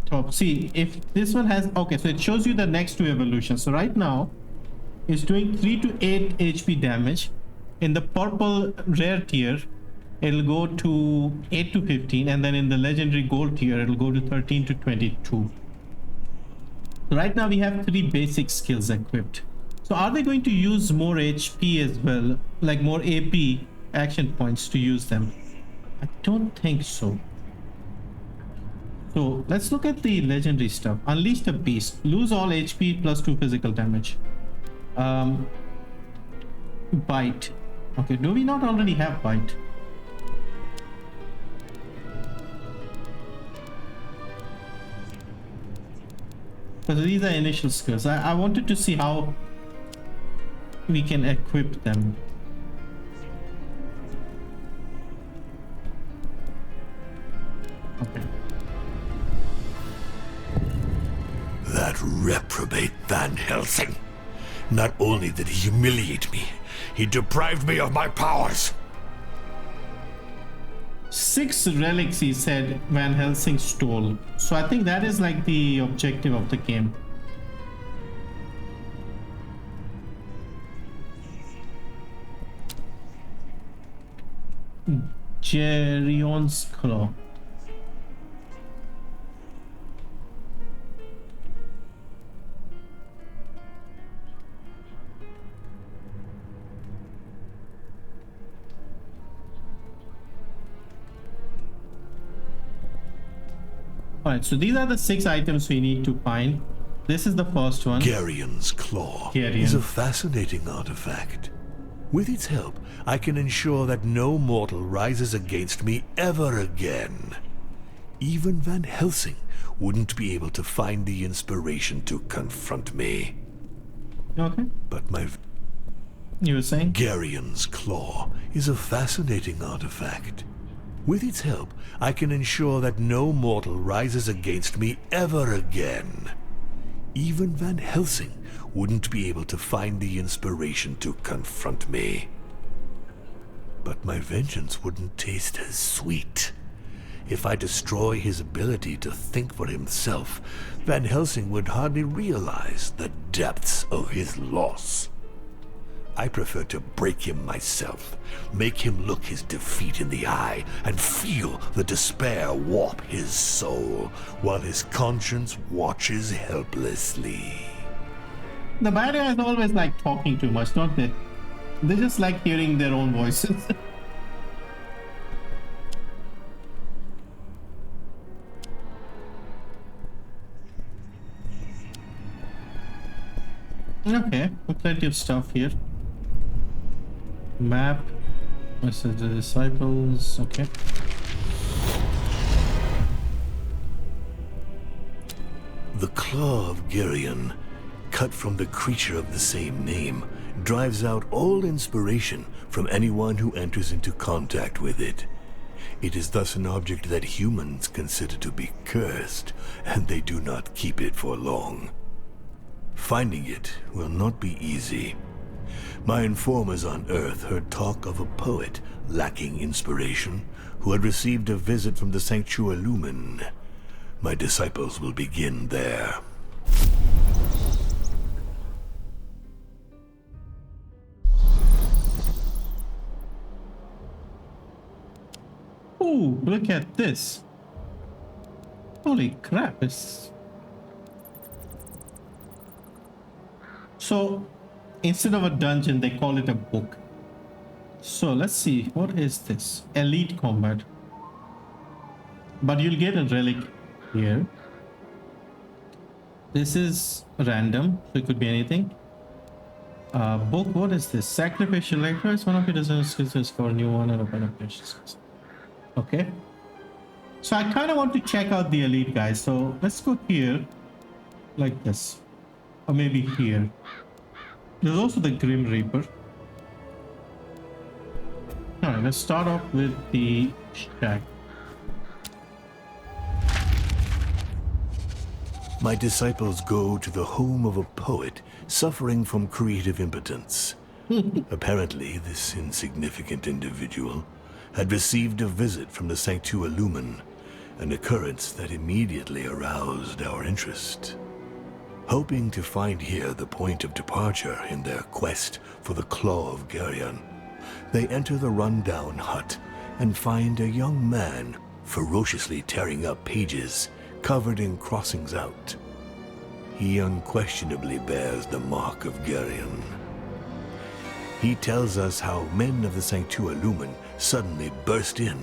top. See, if this one has, okay, so it shows you the next two evolutions. So right now it's doing 3 to 8 HP damage. In the purple rare tier, it'll go to 8 to 15, and then in the legendary gold tier, it'll go to 13 to 22. So right now we have 3 basic skills equipped. So are they going to use more HP as well, like more AP action points to use them? I don't think so. So let's look at the legendary stuff. Unleash the Beast. Lose all HP plus 2 physical damage. Bite. Okay, do we not already have Bite? So these are initial skills. I wanted to see how we can equip them. Okay. That reprobate Van Helsing. Not only did he humiliate me, he deprived me of my powers. 6 relics, he said, Van Helsing stole. So I think that is like the objective of the game. Gerion's Claw. Alright, so these are the 6 items we need to find. This is the first one. Gerion's Claw is a fascinating artifact. With its help, I can ensure that no mortal rises against me ever again. Even Van Helsing wouldn't be able to find the inspiration to confront me. Okay. But You were saying? Gerion's Claw is a fascinating artifact. With its help, I can ensure that no mortal rises against me ever again. Even Van Helsing wouldn't be able to find the inspiration to confront me. But my vengeance wouldn't taste as sweet. If I destroy his ability to think for himself, Van Helsing would hardly realize the depths of his loss. I prefer to break him myself, make him look his defeat in the eye, and feel the despair warp his soul, while his conscience watches helplessly. The bad guys always like talking too much, don't they? They just like hearing their own voices. Okay, plenty of stuff here. Map. Message the disciples. Okay. The claw of Gerion, cut from the creature of the same name, drives out all inspiration from anyone who enters into contact with it. It is thus an object that humans consider to be cursed, and they do not keep it for long. Finding it will not be easy. My informers on Earth heard talk of a poet lacking inspiration who had received a visit from the Sanctualumen. My disciples will begin there. Ooh, look at this. Holy crap, it's... So, instead of a dungeon, they call it a book. So, let's see. What is this? Elite combat. But you'll get a relic here. This is random, so it could be anything. Book, what is this? Sacrificial Stone. One of your design skills to discover a new one and open up skills. Okay. So I kind of want to check out the elite guys. So let's go here, like this, or maybe here. There's also the Grim Reaper. All right, let's start off with the shack. My disciples go to the home of a poet suffering from creative impotence. Apparently, this insignificant individual had received a visit from the Sanctua Lumen, an occurrence that immediately aroused our interest. Hoping to find here the point of departure in their quest for the Claw of Geryon, they enter the rundown hut and find a young man ferociously tearing up pages covered in crossings out. He unquestionably bears the mark of Geryon. He tells us how men of the Sanctua Lumen suddenly burst in,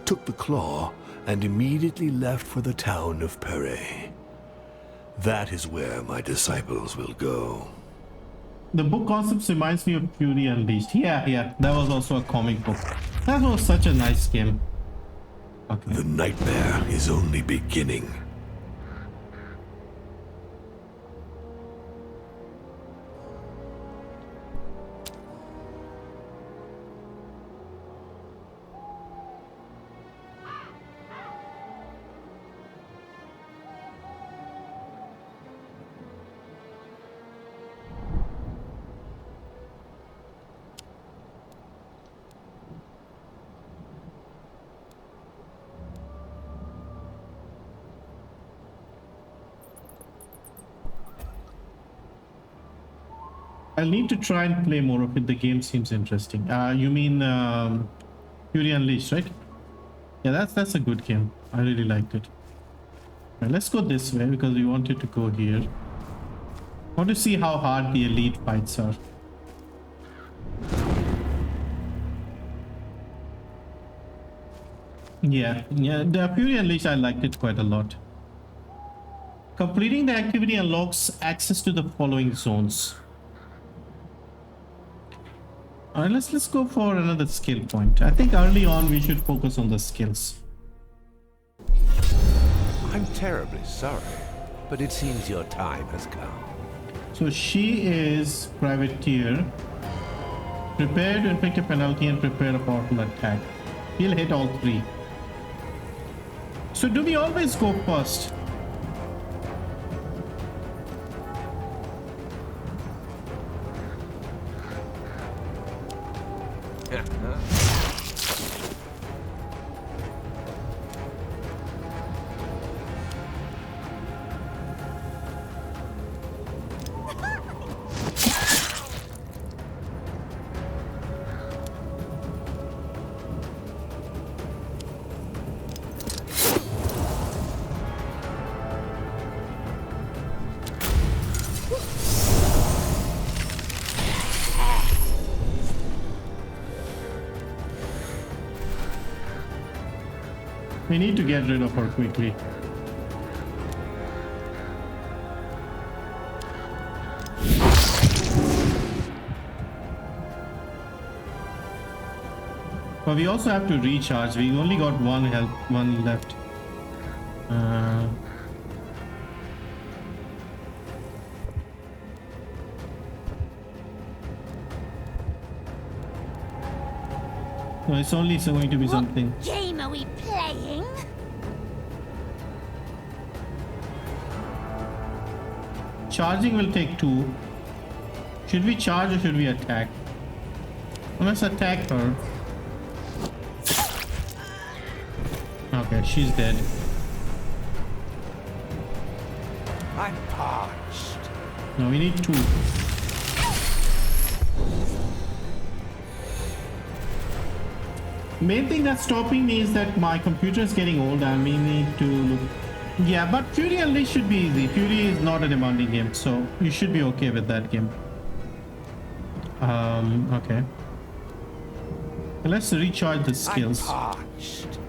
took the claw, and immediately left for the town of Perret. That is where my disciples will go. The book concept reminds me of Fury Unleashed. Yeah, that was also a comic book. That was such a nice game. Okay. The nightmare is only beginning. I'll need to try and play more of it. The game seems interesting. You mean Fury Unleashed, right? Yeah, that's a good game. I really liked it. Right, let's go this way because we wanted to go here. I want to see how hard the elite fights are. Yeah, the Fury Unleashed, I liked it quite a lot. Completing the activity unlocks access to the following zones. Alright, let's go for another skill point. I think early on we should focus on the skills. I'm terribly sorry, but it seems your time has come. So she is privateer. Prepare to inflict a penalty and prepare a powerful attack. He'll hit all three. So do we always go first? We need to get rid of her quickly. But we also have to recharge. We only got one left. No, it's only going to be something. What game are we playing? Charging will take 2. Should we charge or should we attack? Let's attack her. Okay, she's dead. I'm parched. No, we need 2. Main thing that's stopping me is that my computer is getting old. I may need to look. Yeah, but Fury Unleashed should be easy. Fury is not a demanding game, so you should be okay with that game. Okay. Let's recharge the skills. I'm parched.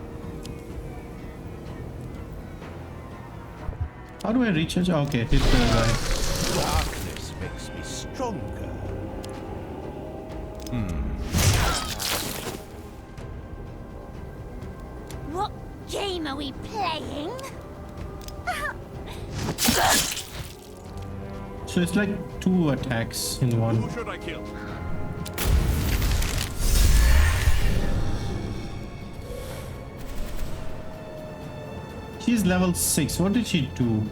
How do I recharge? Okay, hit the guy. Darkness makes me stronger. What game are we playing? So it's like 2 attacks in one. Who should I kill? She's level 6. What did she do?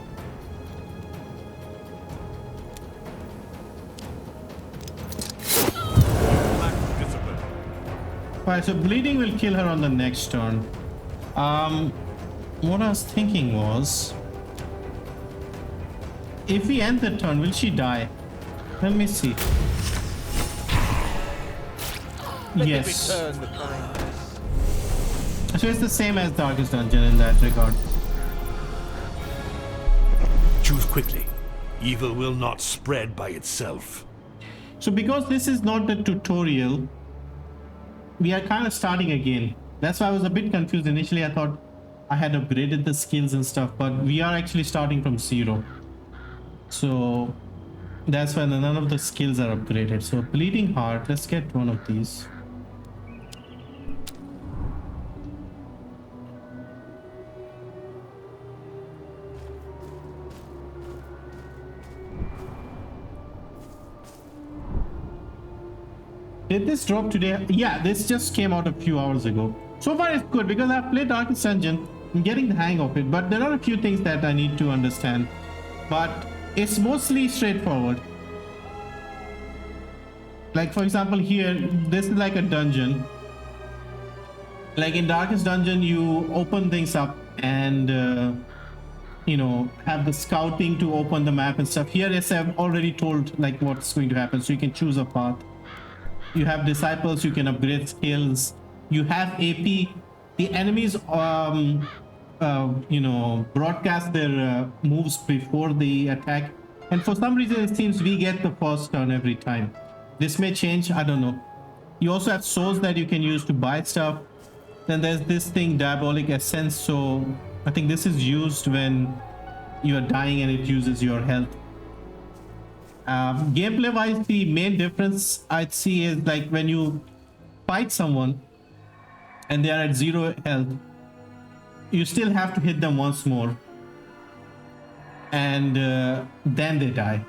Lack of discipline. Alright, so bleeding will kill her on the next turn. What I was thinking was, if we end the turn, will she die? Let me see. Yes. Return the kindness. So it's the same as Darkest Dungeon in that regard. Choose quickly. Evil will not spread by itself. So because this is not the tutorial, we are kind of starting again. That's why I was a bit confused. Initially I thought I had upgraded the skills and stuff, but we are actually starting from 0. So that's why none of the skills are upgraded. So Bleeding Heart, let's get one of these. Did this drop today? Yeah, this just came out a few hours ago. So far it's good because I've played Darkest Dungeon. I'm getting the hang of it, but there are a few things that I need to understand. But it's mostly straightforward. Like for example here, this is like a dungeon. Like in Darkest Dungeon, you open things up and you know, have the scouting to open the map and stuff. Here yes, I've already told like what's going to happen, so you can choose a path. You have disciples, you can upgrade skills. You have AP. The enemies you know, broadcast their moves before the attack, and for some reason it seems we get the first turn every time. This may change, I don't know. You also have souls that you can use to buy stuff. Then there's this thing, Diabolic Essence, so I think this is used when you are dying and it uses your health. Gameplay wise, the main difference I'd see is like when you fight someone and they are at 0 health, you still have to hit them once more and then they die,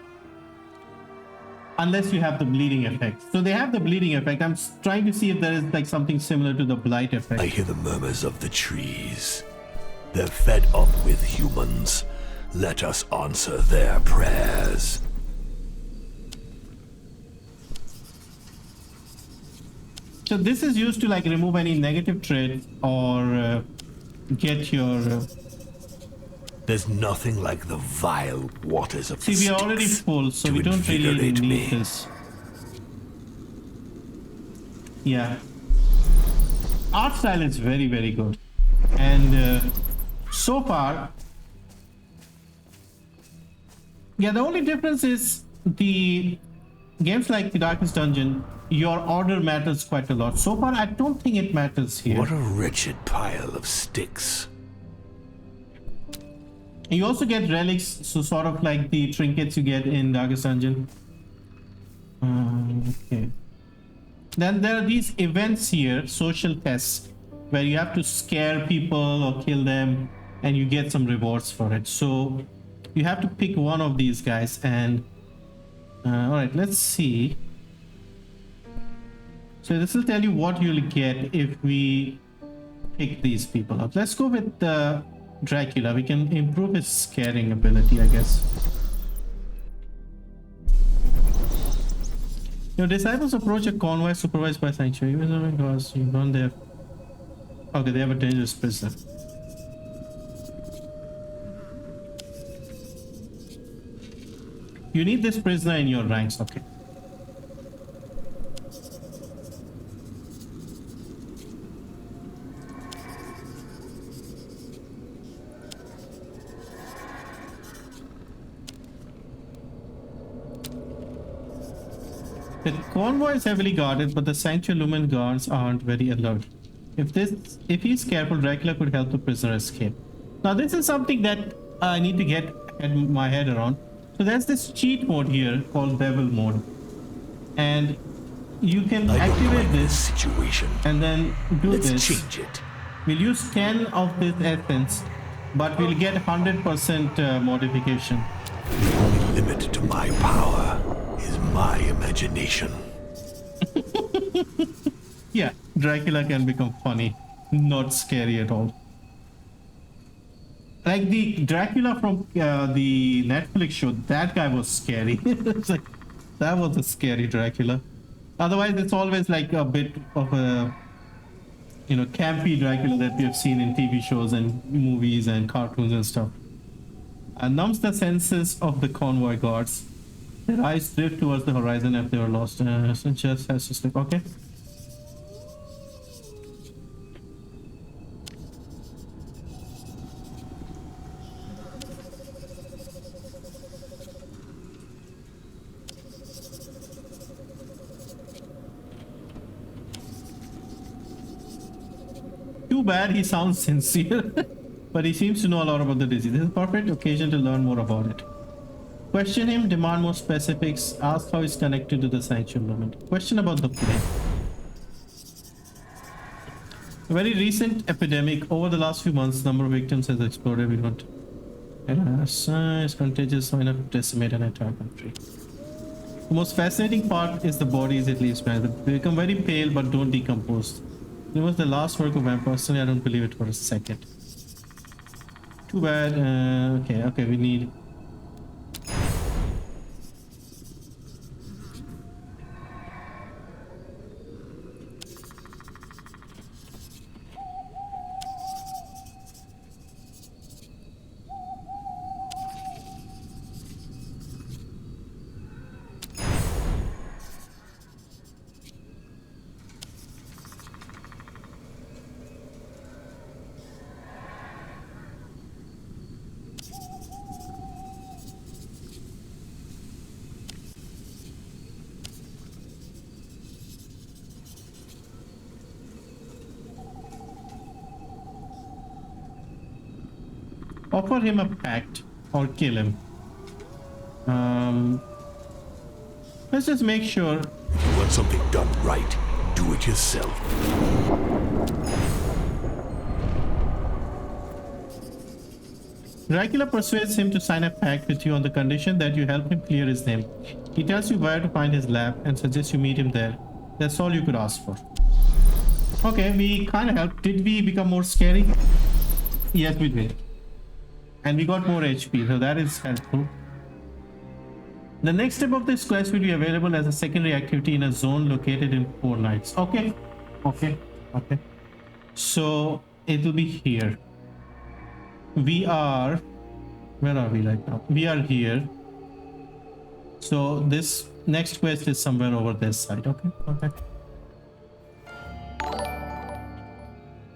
unless you have the bleeding effect. So they have the bleeding effect. I'm trying to see if there is like something similar to the blight effect. I hear the murmurs of the trees. They're fed up with humans. Let us answer their prayers. So this is used to like remove any negative traits or get your There's nothing like the vile waters of see, the we are already Styx full, so to we don't really invigorate need me. this. Yeah, art style is very, very good, and so far, yeah, the only difference is the games like the Darkest Dungeon, your order matters quite a lot. So far, I don't think it matters here. What a wretched pile of sticks. You also get relics, so sort of like the trinkets you get in Darkest Dungeon. Okay. Then there are these events here, social tests, where you have to scare people or kill them, and you get some rewards for it. So you have to pick one of these guys, and all right, let's see. So this will tell you what you'll get if we pick these people up. Let's go with Dracula. We can improve his scaring ability, I guess. Your disciples approach a convoy supervised by sanctuary. Because you burn their... Okay, they have a dangerous prisoner. You need this prisoner in your ranks. Okay. The convoy is heavily guarded, but the Sanctuary Lumen guards aren't very alert. If he's careful, Dracula could help the prisoner escape. Now, this is something that I need to get my head around. So there's this cheat mode here called Devil mode, and you can I don't activate like this situation. and then do Let's this. change it. We'll use 10 of this essence, but we'll get 100% modification. The only limit to my power is my imagination. Yeah, Dracula can become funny, not scary at all. Like the Dracula from the Netflix show, that guy was scary. It's like, that was a scary Dracula. Otherwise, it's always like a bit of a, campy Dracula that we have seen in TV shows and movies and cartoons and stuff. Numbs the senses of the convoy guards. Their eyes drift towards the horizon if they were lost. So just has to slip. Okay. Too bad he sounds sincere, but he seems to know a lot about the disease. This is a perfect occasion to learn more about it. Question him, demand more specifics, ask how he's connected to the Sanctuary Lumen. Question about the plague. A very recent epidemic. Over the last few months, the number of victims has exploded. We don't. It's contagious, so enough to decimate an entire country. The most fascinating part is the bodies it leaves behind. They become very pale but don't decompose. It was the last work of man. Personally, I don't believe it for a second. Too bad. Okay, we need... Offer him a pact or kill him. Let's just make sure. If you want something done right, do it yourself. Dracula persuades him to sign a pact with you on the condition that you help him clear his name. He tells you where to find his lab and suggests you meet him there. That's all you could ask for. Okay, we kind of helped. Did we become more scary? Yes, we did. And we got more HP, so that is helpful. The next step of this quest will be available as a secondary activity in a zone located in 4 nights. Okay. So it will be here. We are... Where are we right now? We are here. So this next quest is somewhere over this side. Okay.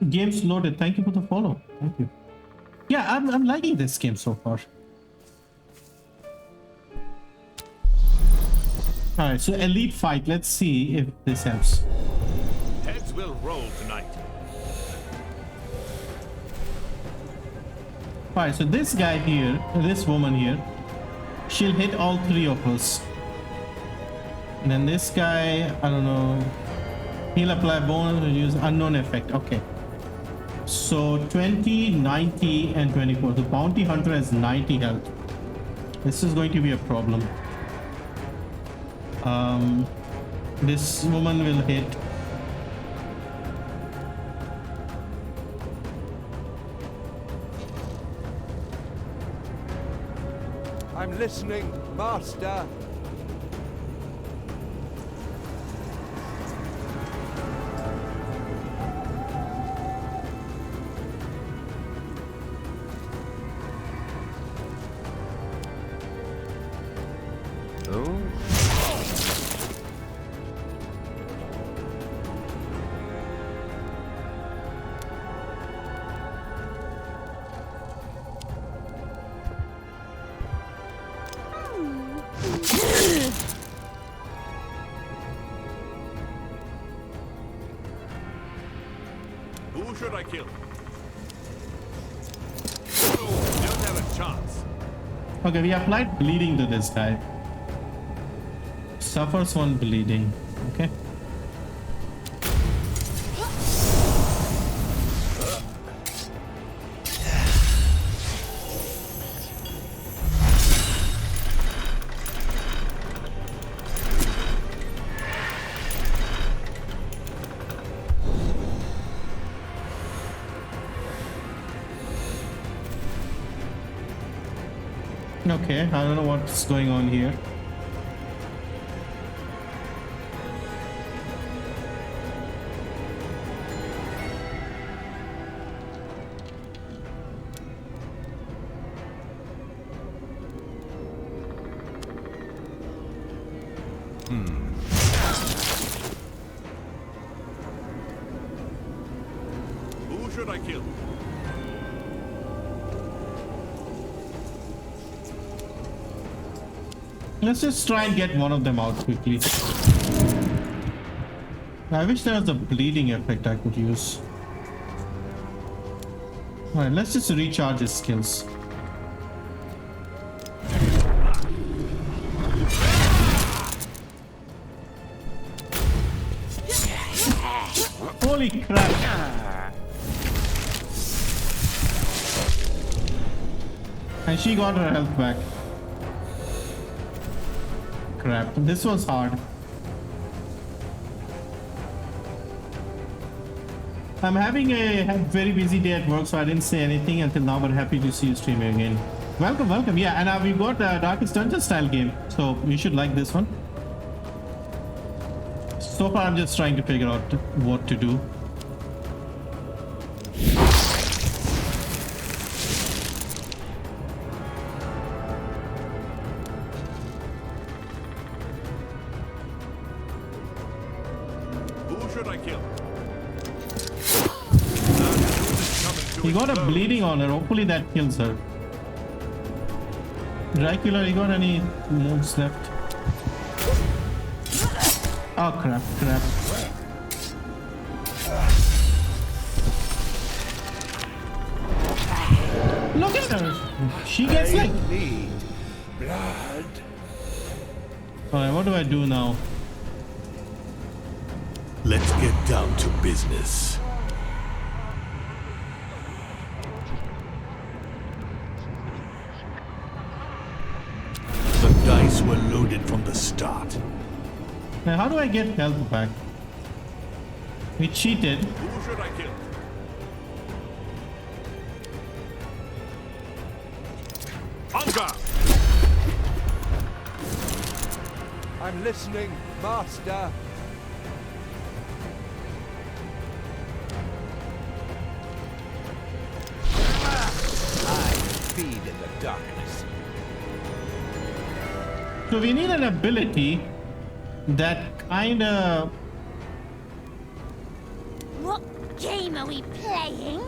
Games loaded. Thank you for the follow. Thank you. Yeah, I'm liking this game so far. Alright, so elite fight. Let's see if this helps. Heads will roll tonight. Alright, so this guy here, this woman here, she'll hit all 3 of us. And then this guy, I don't know, he'll apply bonus and use unknown effect. Okay. So 20, 90, and 24. The bounty hunter has 90 health. This is going to be a problem. This woman will hit. I'm listening, Master. should I kill? Don't have a chance. Okay, we applied bleeding to this guy. Suffers one bleeding. Okay. Okay, I don't know what's going on here. Who should I kill? Let's just try and get one of them out quickly. I wish there was a bleeding effect I could use. Alright, let's just recharge his skills. Holy crap! And she got her health back. Crap, this was hard. I'm having a very busy day at work, so I didn't say anything until now, but happy to see you streaming again. Welcome, welcome. Yeah, and we've got a Darkest Dungeon style game, so you should like this one. So far, I'm just trying to figure out what to do. Who should I kill? He got a bleeding on her. Hopefully that kills her. Dracula, you got any moves left? Oh crap, crap. Look at her! She gets like... Need blood. Alright, what do I do now? Let's get down to business. The dice were loaded from the start. Now, how do I get health back? We cheated. Who should I kill? Hunger! I'm listening, Master. I feed in the darkness. So we need an ability that kind of... What game are we playing?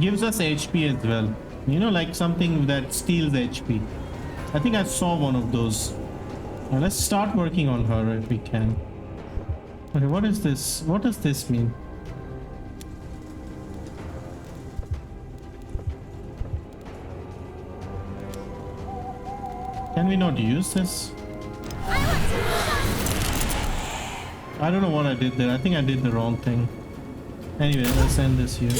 gives us HP as well. You know, like something that steals HP. I think I saw one of those. Now let's start working on her if we can. Okay, what is this? What does this mean? Can we not use this? I don't know what I did there. I think I did the wrong thing. Anyway, let's end this here.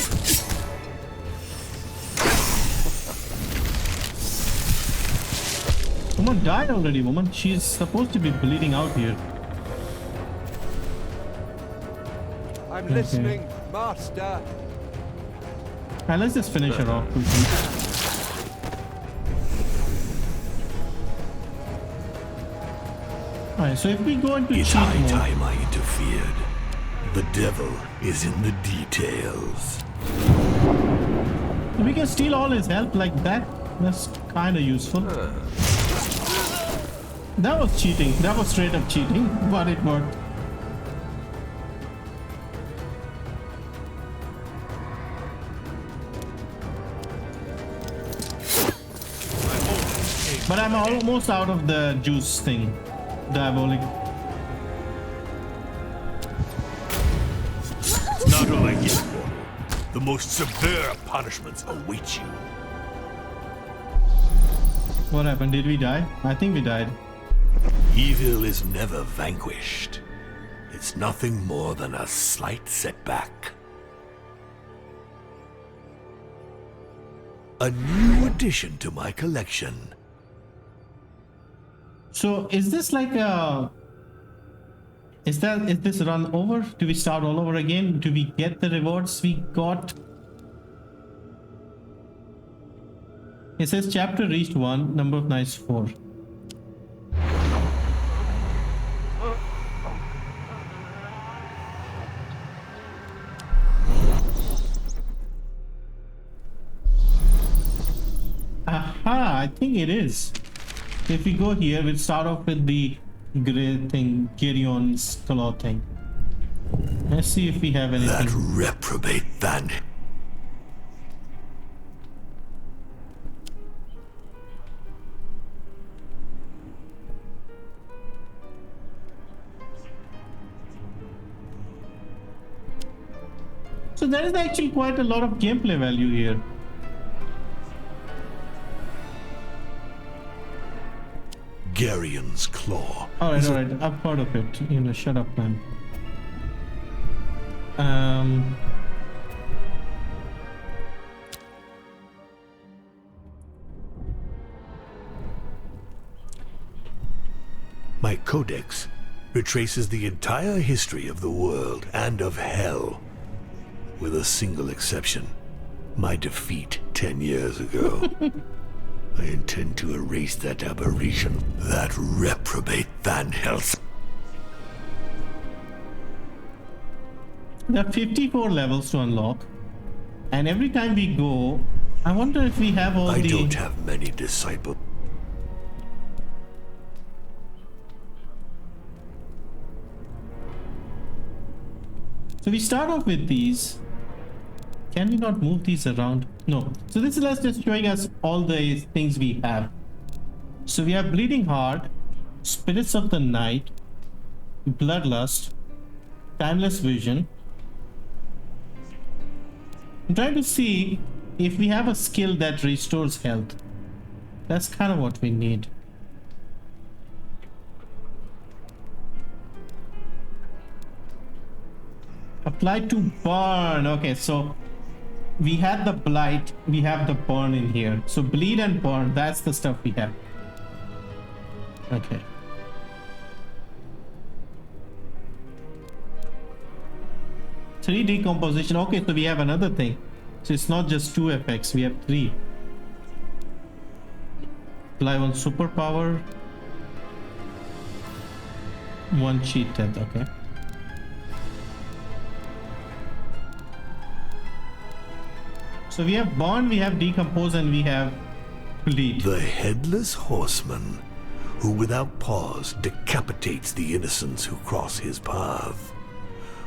Come on, die already, woman. She's supposed to be bleeding out here. I'm listening, Master. And let's just finish her off quickly. Alright, so if we go into It's cheat high mode, time I interfered. The devil is in the details. we can steal all his health like that. That's kind of useful. That was cheating. That was straight up cheating, but it worked. But I'm almost out of the juice thing. Diabolic. The most severe punishments await you. What happened? Did we die? I think we died. Evil is never vanquished. It's nothing more than a slight setback. A new addition to my collection. So is this like a... Is this run over? Do we start all over again? Do we get the rewards we got? It says chapter reached 1, number of nights 4. Aha, I think it is. If we go here, we'll start off with the gray thing, Girion's claw thing. Let's see if we have anything. That reprobate Van. So there is actually quite a lot of gameplay value here. Garion's claw. Alright, I've heard of it. You know, shut up, man. My codex retraces the entire history of the world and of hell, with a single exception: my defeat 10 years ago. I intend to erase that aberration, that reprobate Van Helsing. There are 54 levels to unlock, and every time we go, I wonder if we have all I the... don't have many disciples. So we start off with these. Can we not move these around? No. So this is just showing us all the things we have. So we have Bleeding Heart, Spirits of the Night, Bloodlust, Timeless Vision. I'm trying to see if we have a skill that restores health. That's kind of what we need. Apply to burn. Okay, so we had the blight, we have the burn in here. So bleed and burn, that's the stuff we have. Okay. Three decomposition. Okay, so we have another thing. So it's not just 2 effects, we have 3. Apply 1 superpower, 1 cheat death. Okay. So we have burn, we have decompose, and we have bleed. The Headless Horseman, who without pause decapitates the innocents who cross his path.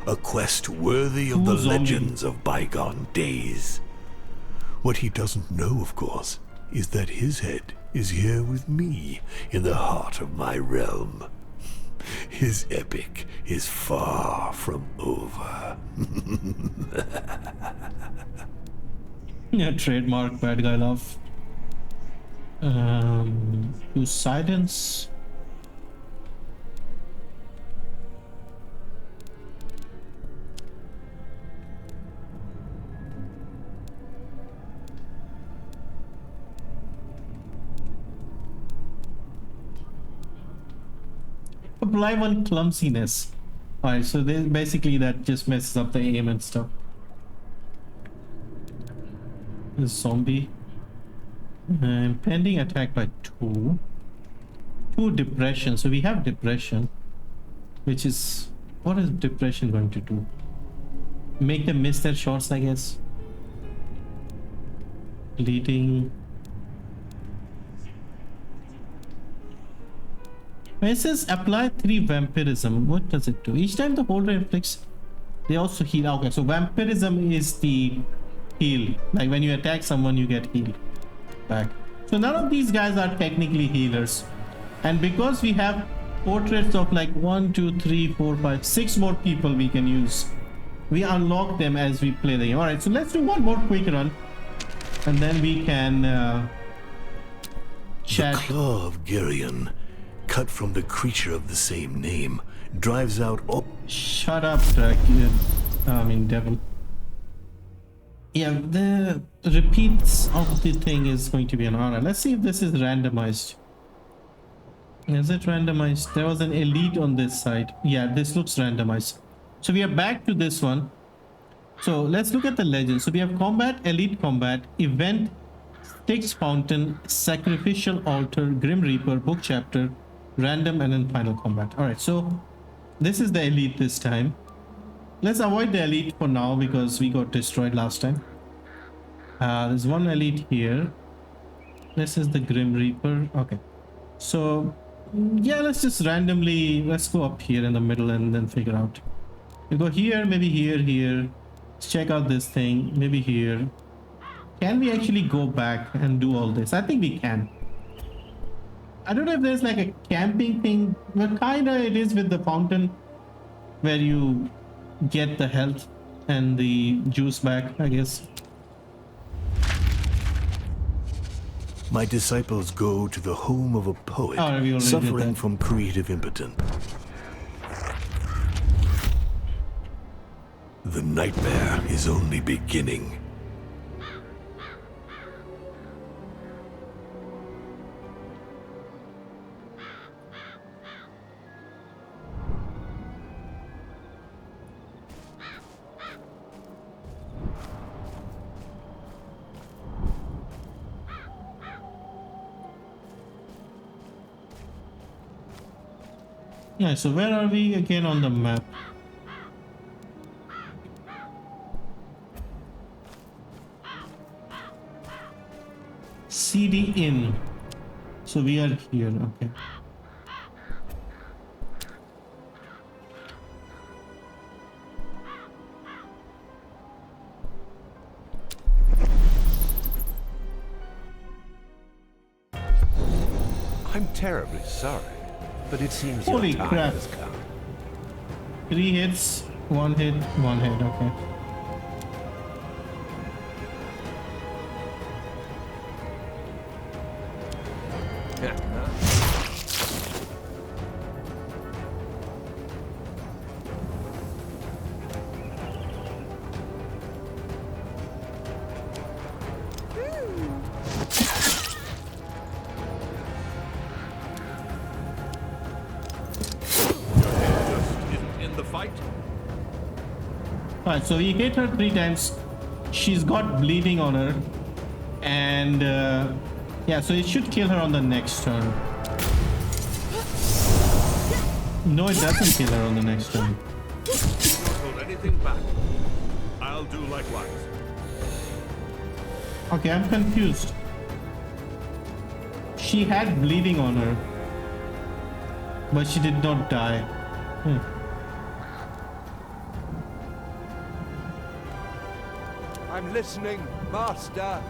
A quest worthy of the legends of bygone days. What he doesn't know, of course, is that his head is here with me in the heart of my realm. His epic is far from over. Yeah, trademark bad guy love. To silence. Apply 1 clumsiness. Alright, so basically that just messes up the aim and stuff. Zombie. Impending attack by 2. 2 depression. So we have depression, which is... What is depression going to do? Make them miss their shots, I guess. Bleeding. When it says apply 3 vampirism, what does it do? Each time the holder inflicts, they also heal. Okay, so vampirism is the heal. Like when you attack someone, you get healed back. So none of these guys are technically healers. And because we have portraits of like 1, 2, 3, 4, 5, 6 more people we can use. We unlock them as we play the game. Alright, so let's do one more quick run. And then we can The chat. claw of Geryon, cut from the creature of the same name, drives out all... Shut up, Dracula. Devil. Yeah, the repeats of the thing is going to be an honor. Let's see if this is randomized. Is it randomized? There was an elite on this side. Yeah, this looks randomized. So we are back to this one. So let's look at the legend. So we have combat, elite combat, event, Styx Fountain, Sacrificial Altar, Grim Reaper, book chapter, random, and then final combat. Alright, so this is the elite this time. Let's avoid the elite for now because we got destroyed last time. There's one elite here. This is the Grim Reaper. Okay. So, yeah, let's just randomly... Let's go up here in the middle and then figure out. We go here, maybe here, here. Let's check out this thing. Maybe here. Can we actually go back and do all this? I think we can. I don't know if there's like a camping thing. But kinda it is with the fountain. Where you get the health and the juice back, I guess. My disciples go to the home of a poet Oh, we already did suffering that. from creative impotence. The nightmare is only beginning. Yeah, so where are we again on the map? CD in. So we are here, okay. I'm terribly sorry, but it seems Holy your time crap. has come. 3 hits, 1 hit, 1 hit, okay. In the fight? Alright, so we hit her 3 times. She's got bleeding on her. And yeah, so it should kill her on the next turn. No, it doesn't kill her on the next turn. Don't hold anything back. I'll do likewise. Okay, I'm confused. She had bleeding on her, but she did not die. I'm listening, Master.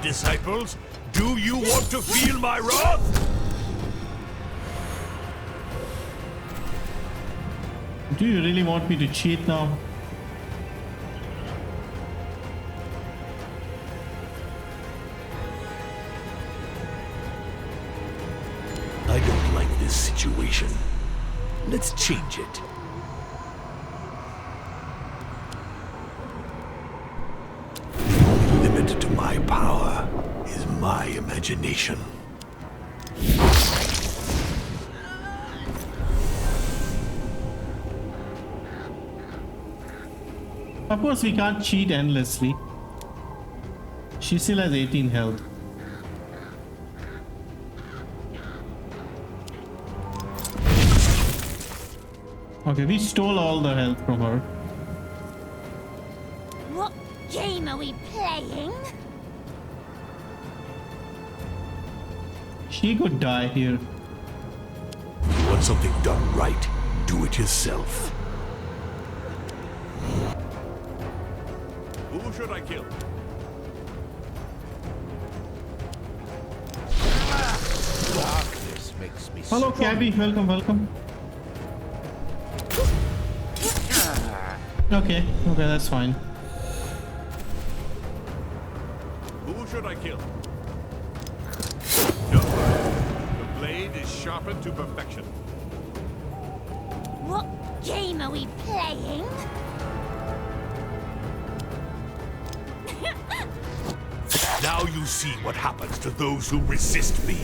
Disciples, do you want to feel my wrath? Do you really want me to cheat now? I don't like this situation. Let's change it. The only limit to my power is my imagination. Of course, we can't cheat endlessly. She still has 18 health. Okay, we stole all the health from her. are we playing? She could die here. You want something done right, do it yourself. Who should I kill? Darkness makes me Hello, strong. Cabby. Welcome, welcome. Okay, that's fine. Who should I kill? Don't worry. The blade is sharpened to perfection. What game are we playing? Now you see what happens to those who resist me.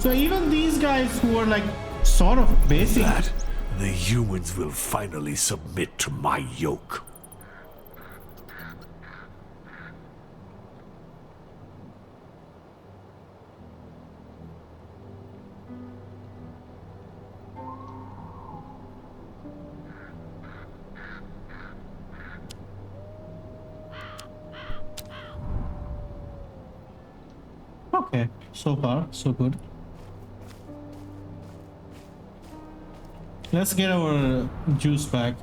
So even these guys who are like sort of basic. That the humans will finally submit to my yoke. Okay, so far so good. Let's get our juice back.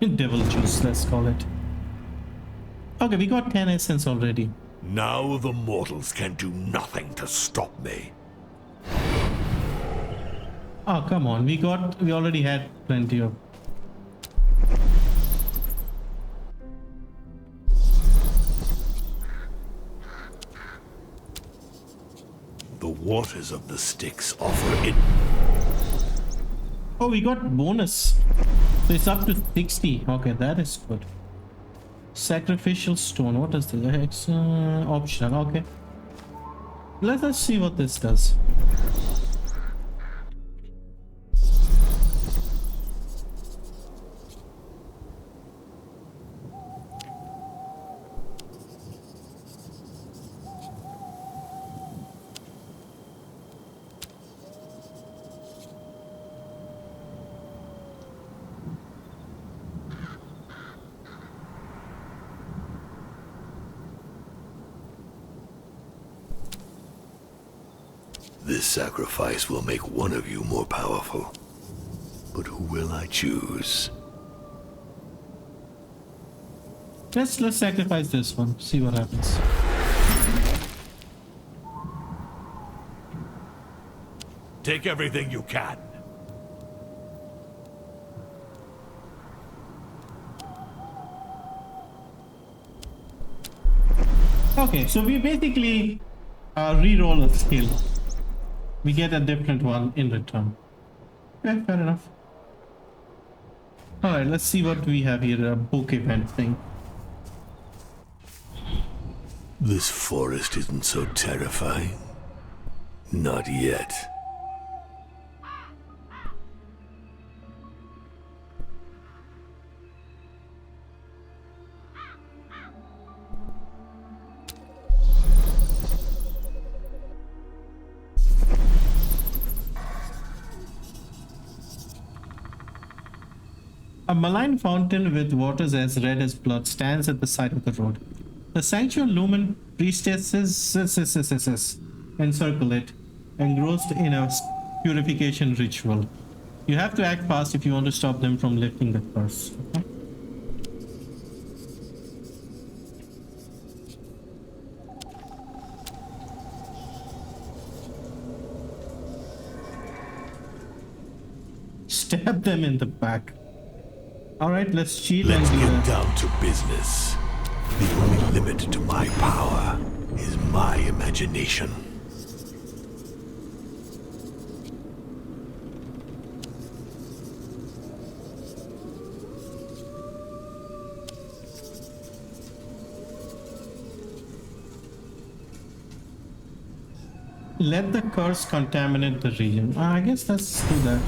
Devil juice, let's call it. Okay, we got 10 essence already. Now the mortals can do nothing to stop me. Oh, come on. We already had plenty of. The waters of the Styx offer it. Oh, we got bonus. So it's up to 60. Okay, that is good. Sacrificial Stone. What is this? It's optional. Okay. Let us see what this does. This sacrifice will make one of you more powerful. But who will I choose? Let's sacrifice this one. See what happens. Take everything you can. Okay, so we basically re-roll a skill. We get a different one in return. Okay, fair enough. Alright, let's see what we have here. A book event thing. This forest isn't so terrifying. Not yet. A malign fountain with waters as red as blood stands at the side of the road. The sanctuary lumen priestesses encircle it, engrossed in a purification ritual. You have to act fast if you want to stop them from lifting the curse. Okay? Stab them in the back. Alright, let's cheat Let's and get down to business. The only limit to my power is my imagination. let the curse contaminate the region. I guess let's do that.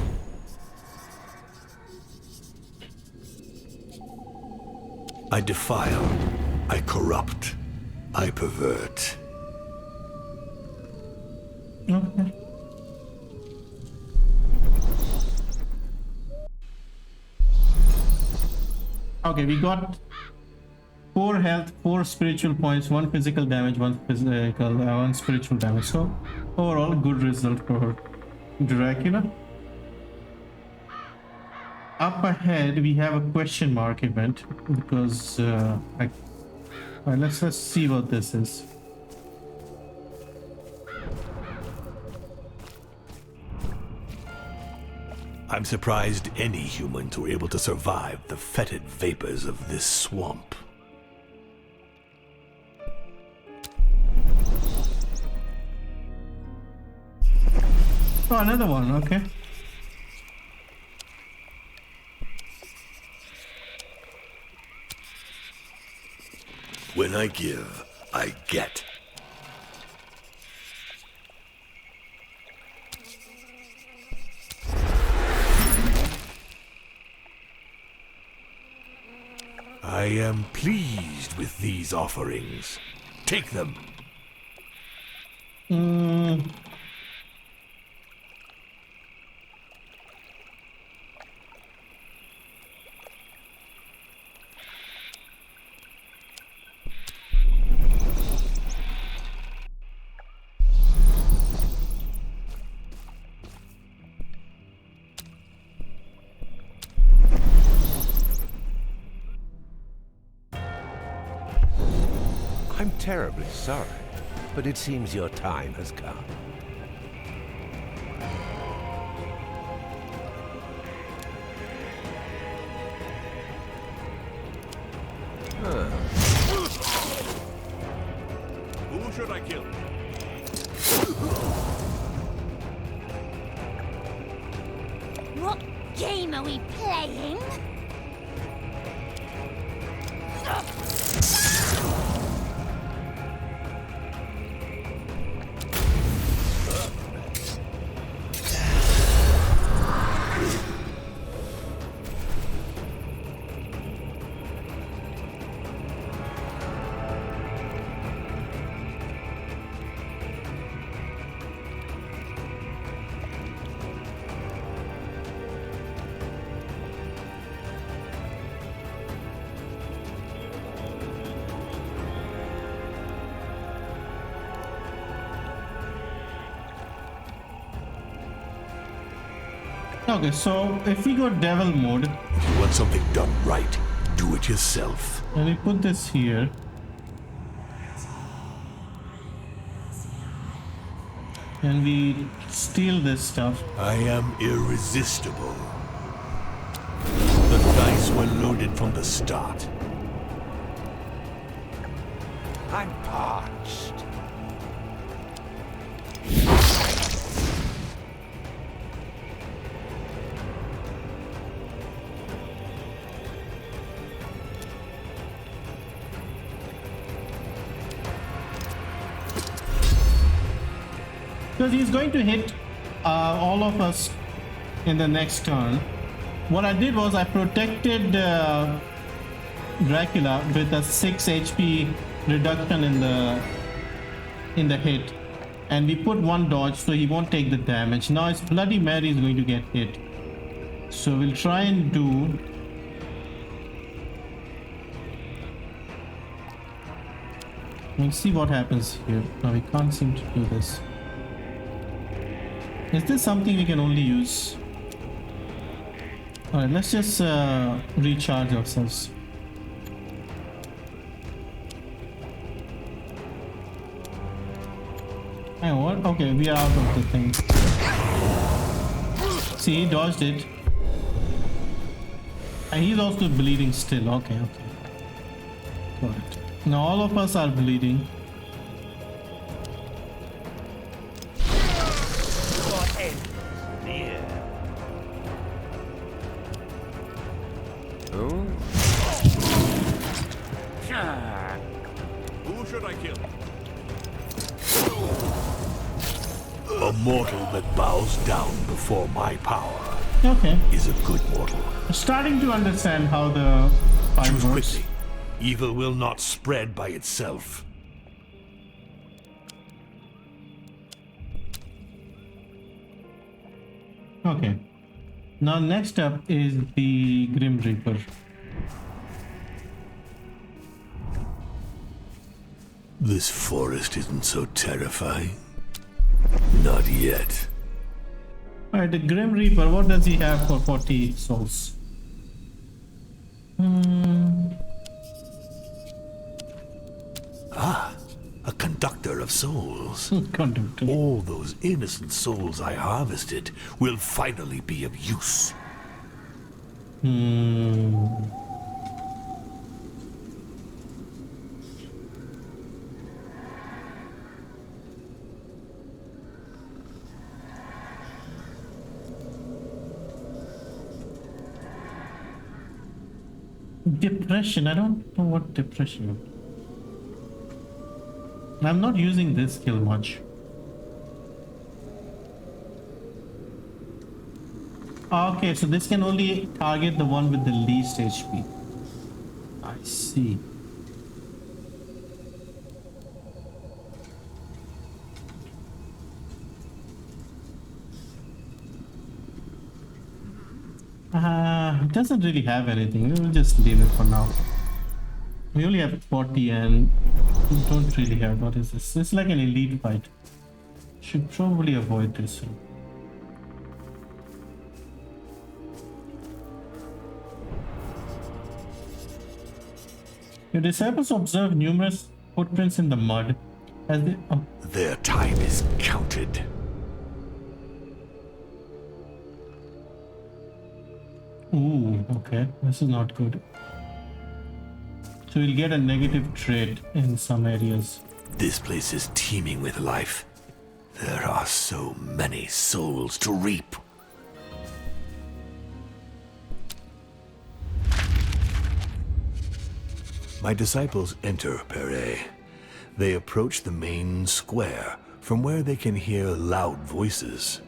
I defile, I corrupt, I pervert. Okay. Okay, we got 4 health, 4 spiritual points, 1 physical damage, 1 spiritual damage. So overall, good result for Dracula. Up ahead, we have a question mark event because let's just see what this is. I'm surprised any humans were able to survive the fetid vapors of this swamp. Oh, another one, okay. When I give, I get. I am pleased with these offerings. Take them. I'm terribly sorry, but it seems your time has come. Who should I kill? What game are we playing? Okay, so if we go devil mode If you want something done right, do it yourself. and we put this here, and we steal this stuff, I am irresistible. The dice were loaded from the start. I'm parched. because he's going to hit all of us in the next turn. What I did was I protected Dracula with a 6 HP reduction in the hit, and we put 1 dodge so he won't take the damage. Now his Bloody Mary is going to get hit, so we'll try and do we'll see what happens here. Now we can't seem to do this. Is this something we can only use? Alright, let's just recharge ourselves. Hang on, what? Okay, we are out of the thing. See, he dodged it. And he's also bleeding still. Okay. Got it. Now all of us are bleeding. Who should I kill? A mortal that bows down before my power Okay. is a good mortal. Starting to understand how the fight Choose works. quickly. Evil will not spread by itself. Okay. Now next up is the Grim Reaper. This forest isn't so terrifying. Not yet. Alright, the Grim Reaper, what does he have for 40 souls? A conductor of souls. Conductor. All those innocent souls I harvested will finally be of use. Depression, I don't know what depression is. I'm not using this skill much. Okay, so this can only target the one with the least HP. I see. It doesn't really have anything. We will just leave it for now. We only have 40 and we don't really have. What is this? It's like an elite fight. Should probably avoid this one. Your disciples observe numerous footprints in the mud as they. Their time is counted. Ooh, okay. This is not good. So we'll get a negative trait in some areas. This place is teeming with life. There are so many souls to reap. My disciples enter Perret. They approach the main square, from where they can hear loud voices.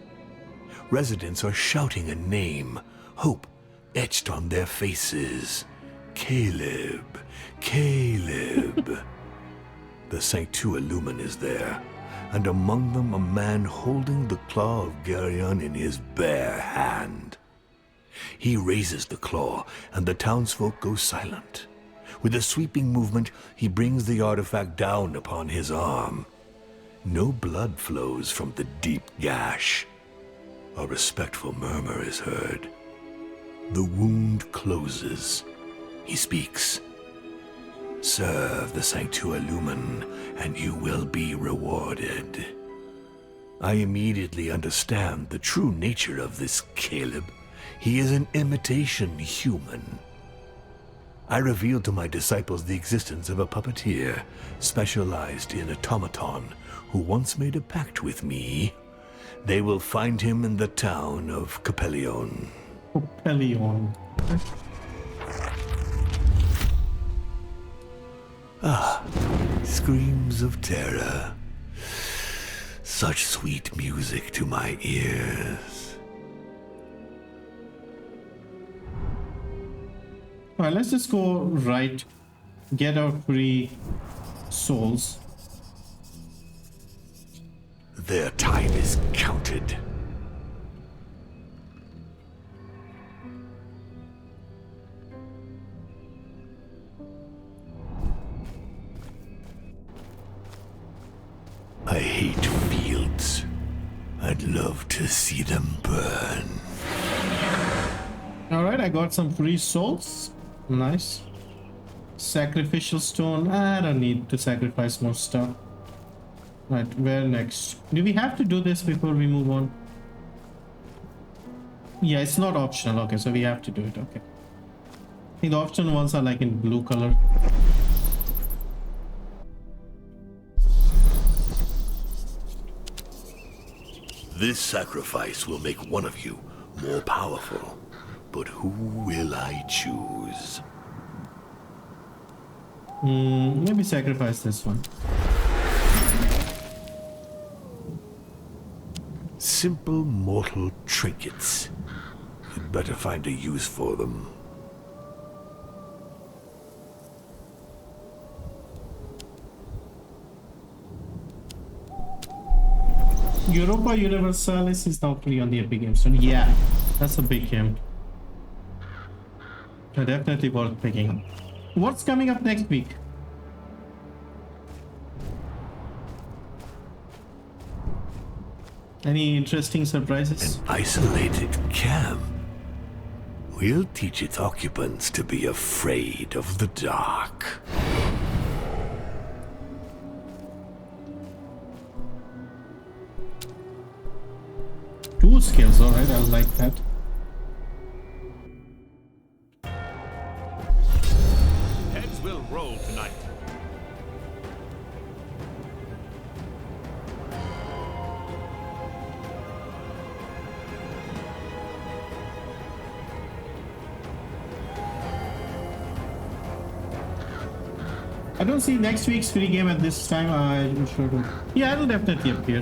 Residents are shouting a name, hope etched on their faces. Caleb, Caleb. The Sanctua Lumen is there, and among them a man holding the claw of Geryon in his bare hand. He raises the claw, and the townsfolk go silent. With a sweeping movement, he brings the artifact down upon his arm. No blood flows from the deep gash. A respectful murmur is heard. The wound closes. He speaks. Serve the Sanctua Lumen, and you will be rewarded. I immediately understand the true nature of this Caleb. He is an imitation human. I revealed to my disciples the existence of a puppeteer, specialized in automaton, who once made a pact with me. They will find him in the town of Capellion. Capellion. Screams of terror. Such sweet music to my ears. Alright, let's just go right, get our free souls. Their time is counted. I hate fields. I'd love to see them burn. Alright, I got some free souls. Nice. Sacrificial Stone. I don't need to sacrifice more stuff. Right, where next? Do we have to do this before we move on? Yeah, it's not optional. Okay, so we have to do it. Okay. I think the optional ones are like in blue color. This sacrifice will make one of you more powerful. But who will I choose? Maybe sacrifice this one. Simple mortal trinkets. You'd better find a use for them. Europa Universalis is now free on the Epic Game Stone. Yeah, that's a big game. Definitely worth picking. What's coming up next week? Any interesting surprises? Isolated camp. We'll teach its occupants to be afraid of the dark. Two skills, alright, I like that. Heads will roll tonight. I don't see next week's free game at this time. I'm sure. Yeah, it'll definitely appear.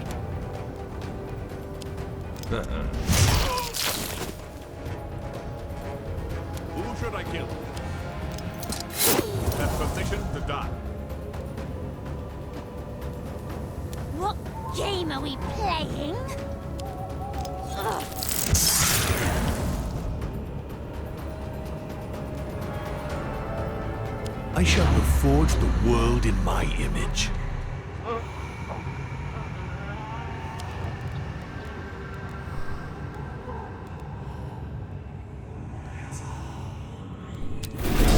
Who should I kill? Have permission to die. What game are we playing? Ugh. I shall reforge the world in my image.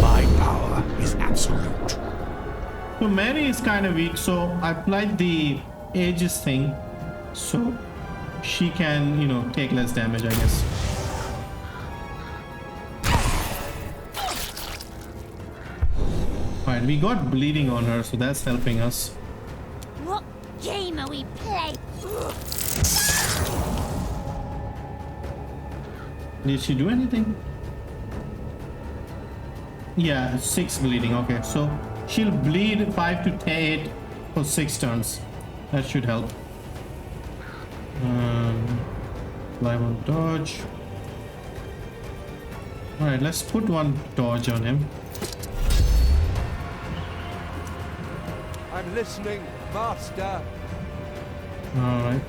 My power is absolute. So Mary is kind of weak, so I applied the Aegis thing, so she can, you know, take less damage, I guess. Alright, we got bleeding on her, so that's helping us. What game are we playing? Did she do anything? Yeah, 6 bleeding. Okay, so she'll bleed 5 to 8 for 6 turns. That should help. Live on dodge. Alright, let's put one dodge on him. I'm listening, Master. Alright.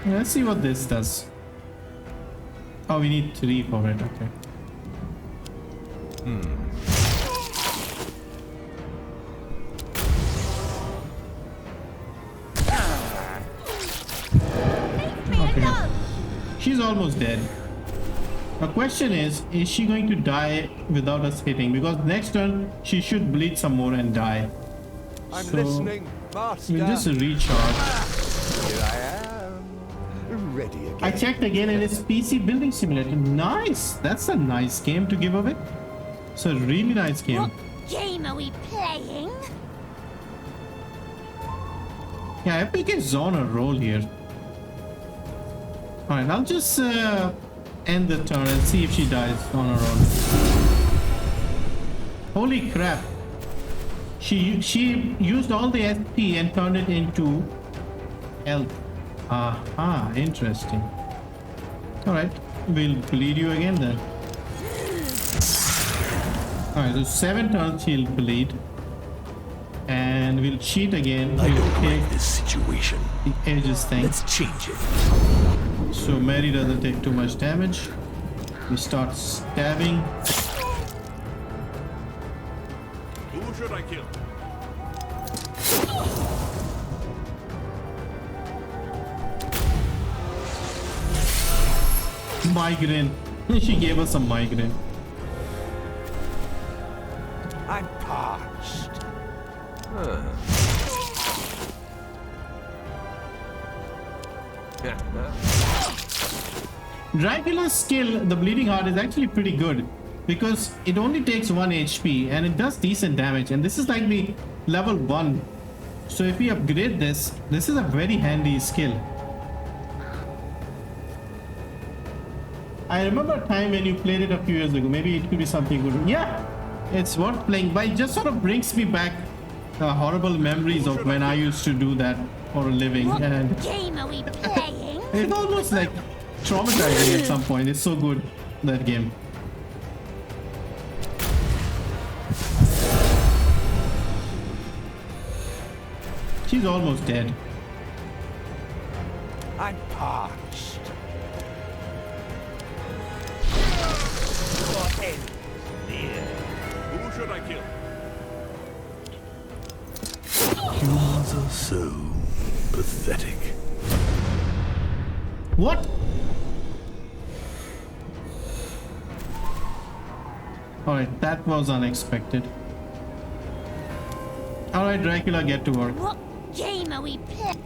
Let's see what this does. Oh, we need 3 for it. Okay. Okay. She's almost dead. The question is she going to die without us hitting? Because next turn she should bleed some more and die. I'm So, listening, Master. we'll just recharge. Here I am, ready again. I checked again and it's PC building simulator. Nice! That's a nice game to give away. It's a really nice game. What game are we playing? Yeah, Epic is on a roll here. Alright, I'll just end the turn and see if she dies on her own. Holy crap. She used all the SP and turned it into health. Aha, interesting. Alright, we'll bleed you again then. Alright, so 7 turns she'll bleed. And we'll cheat again. I We'll don't take like this situation. the Aegis thing. Let's change it. So Mary doesn't take too much damage. We start stabbing. Who should I kill? Migraine. She gave us a migraine. I'm parched. Dracula's skill, the bleeding heart, is actually pretty good because it only takes 1 HP and it does decent damage, and this is like the level 1. So if we upgrade this is a very handy skill. I remember a time when you played it a few years ago. Maybe it could be something good. Yeah, it's worth playing, but it just sort of brings me back horrible memories of when I used to do that for a living, What and game are we playing? it's almost like traumatizing at some point. It's so good, that game. She's almost dead. I'm parched. So pathetic. What? Alright, that was unexpected. Alright, Dracula, get to work. What game are we playing?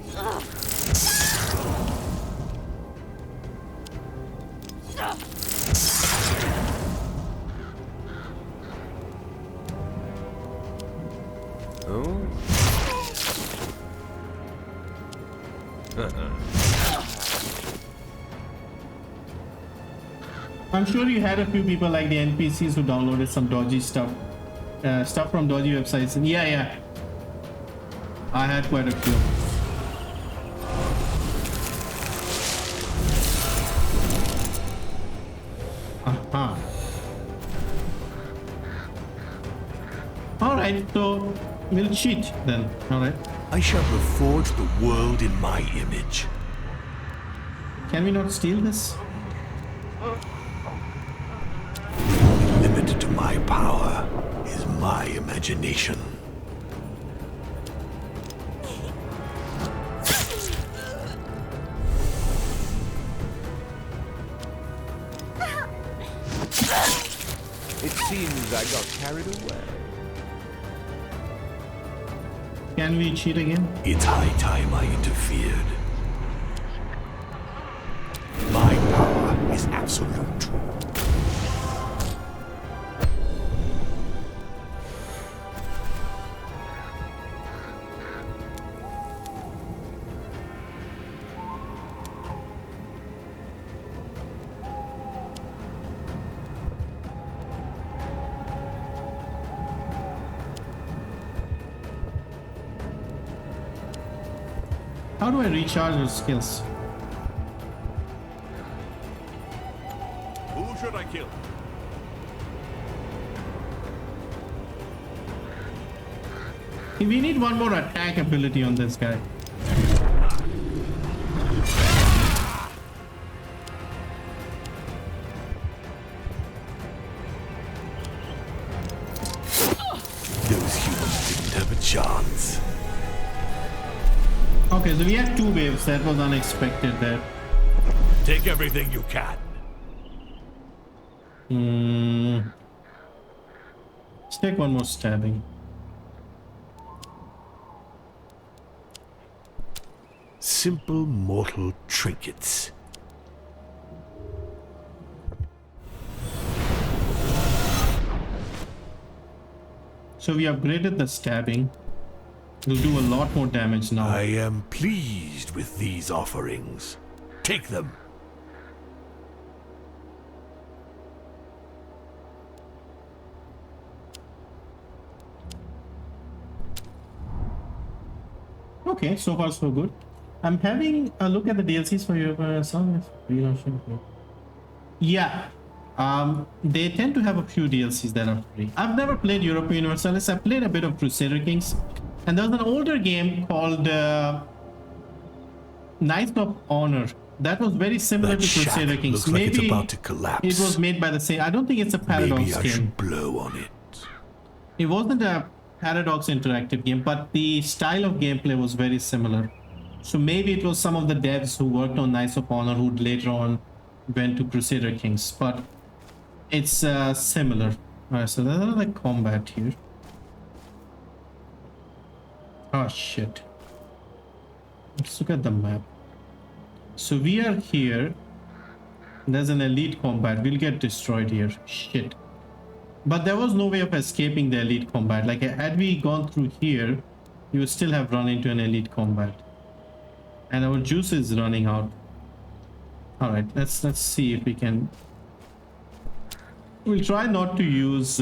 Oh? I'm sure you had a few people like the NPCs who downloaded some dodgy stuff. Stuff from dodgy websites. And yeah. I had quite a few. Alright, so we'll cheat then. Alright. I shall reforge the world in my image. Can we not steal this? Limited to my power is my imagination. It seems I got carried away. Can we cheat again? It's high time I interfered. My power is absolute. How do I recharge those skills? Who should I kill? We need one more attack ability on this guy. Those humans didn't have a chance. Okay, so we had two waves. That was unexpected there. Take everything you can. Let's take one more stabbing. Simple mortal trinkets. So we upgraded the stabbing. It'll do a lot more damage now. I am pleased with these offerings. Take them. Okay, so far so good. I'm having a look at the DLCs for your song. Yeah. They tend to have a few DLCs that are free. I've never played Europa Universalis. I played a bit of Crusader Kings. And there was an older game called Knights of Honor. That was very similar That to Crusader shack Kings. looks like it's about to collapse. It was made by the same. I don't think it's a Paradox Maybe I game. should blow on it. It wasn't a Paradox interactive game, but the style of gameplay was very similar. So maybe it was some of the devs who worked on Knights of Honor who later on went to Crusader Kings, but it's similar. Alright, so there's another combat here. Oh shit. Let's look at the map. So we are here. There's an elite combat. We'll get destroyed here. Shit. But there was no way of escaping the elite combat. Like, had we gone through here, you would still have run into an elite combat. And our juice is running out. Alright, let's see if we can. We'll try not to use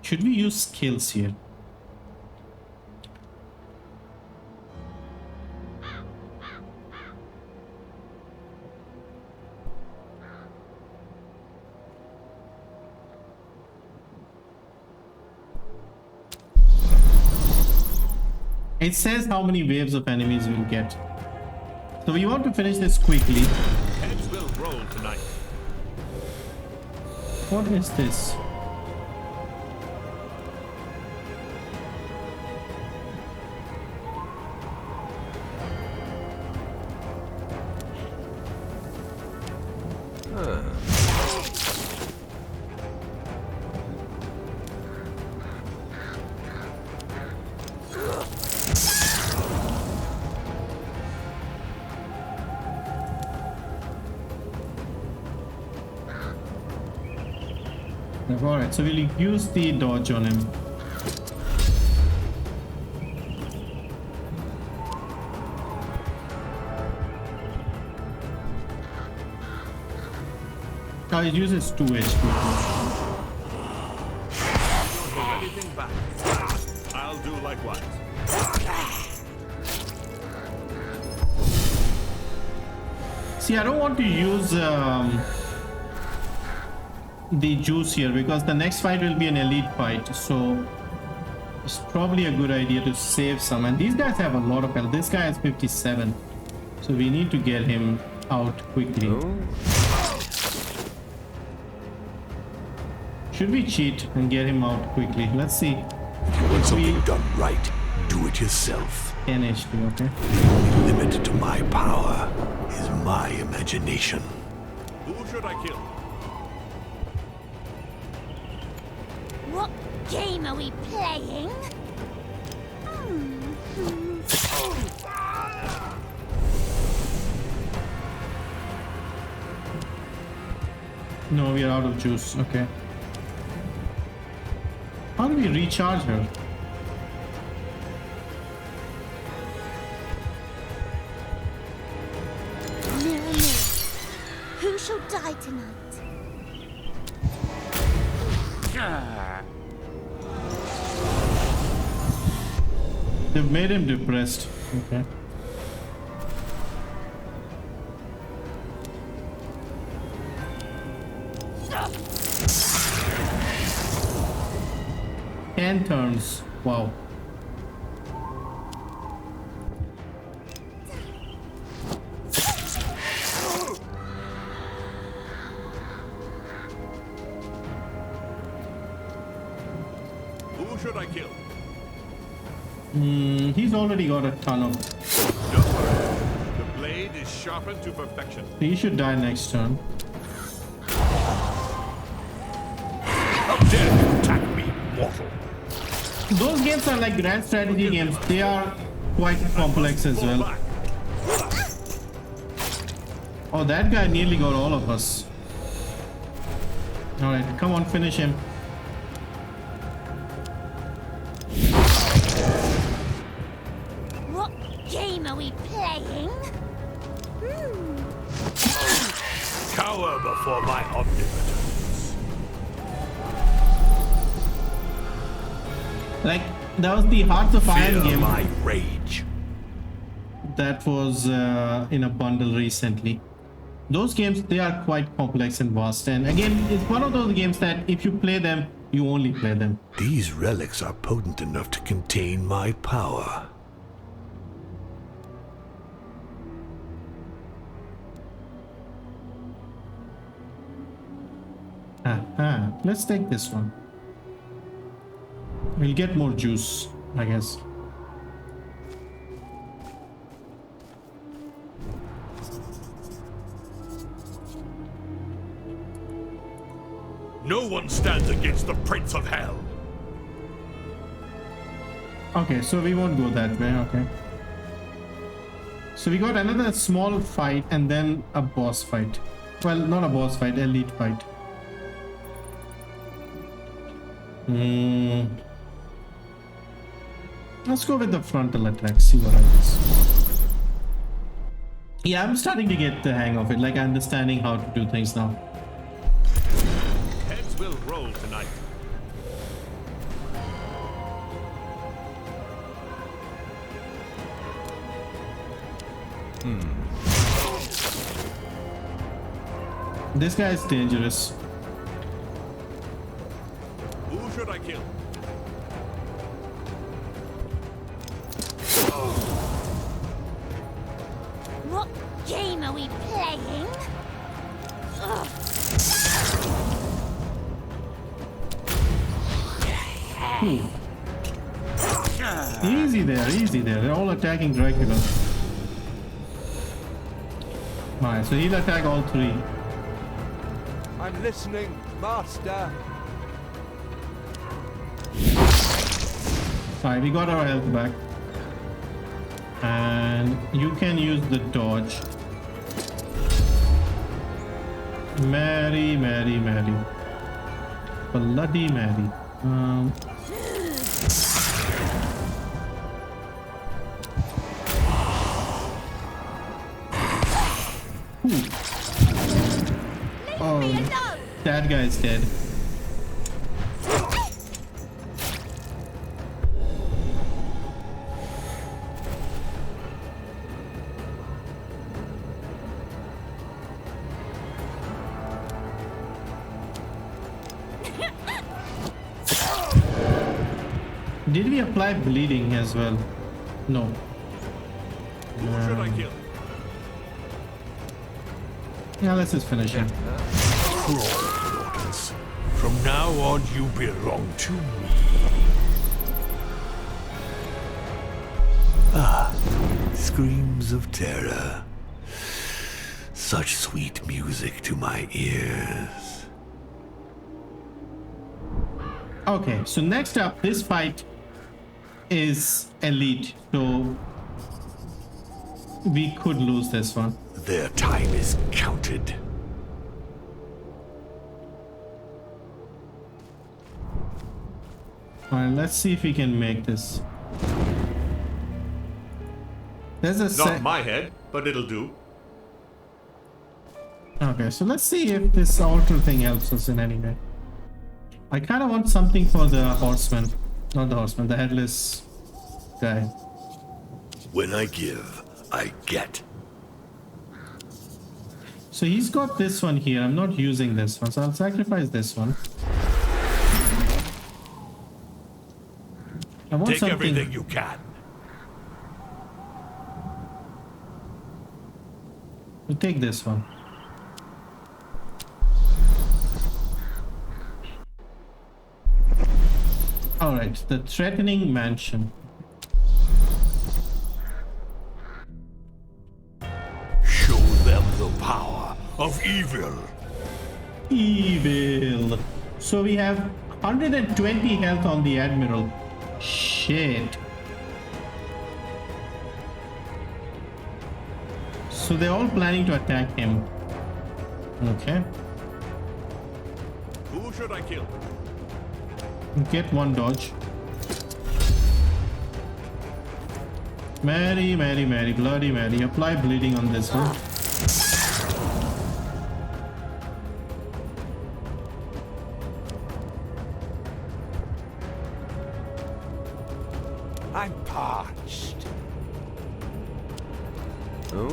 should we use skills here? It says how many waves of enemies we'll get. So we want to finish this quickly. Heads will roll tonight. What is this? Alright, so we'll use the dodge on him. Now he uses 2 HP. Don't hold anything back. I'll do likewise. See, I don't want to use the juice here because the next fight will be an elite fight, so it's probably a good idea to save some. And these guys have a lot of health. This guy has 57, so we need to get him out quickly. Should we cheat and get him out quickly? Let's see. If you want something done right, do it yourself. 10 HP, okay. The only limit to my power is my imagination. Who should I kill? What game are we playing? No, we are out of juice. Okay. How do we recharge her? Mirror, mirror, who shall die tonight? They've made him depressed. Okay. Ten turns. Wow. Who should I kill? He's already got a ton of. Don't worry. The blade is sharpened to perfection. He should die next turn. How dare you attack me, mortal? Those games are like grand strategy games. They are quite complex as Fall well. back. Oh, that guy nearly got all of us. Alright, come on, finish him. What game are we playing? Cower before my omnipotence. Like, that was the Hearts of Iron Fear game my rage. that was in a bundle recently. Those games, they are quite complex and vast. And again, it's one of those games that if you play them, you only play them. These relics are potent enough to contain my power. Aha, let's take this one. We'll get more juice, I guess. No one stands against the Prince of Hell. Okay, so we won't go that way, okay. So we got another small fight and then a boss fight. Well, not a boss fight, elite fight. Let's go with the frontal attack, see what happens. Yeah, I'm starting to get the hang of it, like understanding how to do things now. Heads will roll tonight. This guy is dangerous. Who should I kill? What game are we playing? Easy there, easy there. They're all attacking Dracula. Alright, so he'll attack all three. I'm listening, Master. Alright, we got our health back. And you can use the dodge. Mary, Mary, Mary. Bloody Mary. Oh, that guy's dead. Did we apply bleeding as well? No. Who should I kill? Yeah, let's just finish it. From now on, you belong to me. Ah, screams of terror. Such sweet music to my ears. Okay, so next up, this fight is elite, so we could lose this one. Their time is counted. Alright, let's see if we can make this. There's a Not my head, but it'll do. Okay, so let's see if this altar thing helps us in any way. I kind of want something for the horseman. Not the horseman, the headless guy. When I give, I get. So he's got this one here. I'm not using this one, so I'll sacrifice this one. I want Take something. everything you can. We'll take this one. Alright, the threatening mansion. Show them the power of evil. Evil. So we have 120 health on the admiral. Shit. So they're all planning to attack him. Okay. Who should I kill? Get one dodge. Mary, Mary, Mary, Bloody Mary. Apply bleeding on this one. I'm parched. Oh?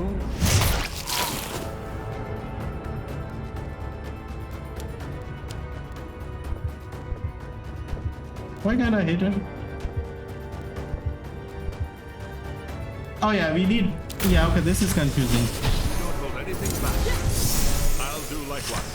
Why can't I hit him? Oh yeah, we need... Yeah, okay, this is confusing. Don't hold anything back. I'll do likewise.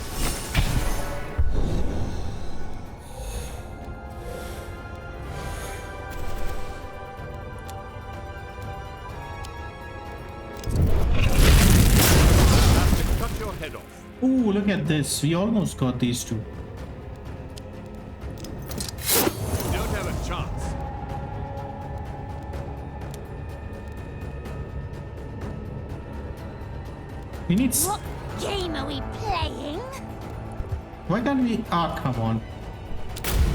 Have to cut your head off. Ooh, look at this. We almost got these two. Don't have a chance. We need... What game are we playing? Why can't we... Ah, come on.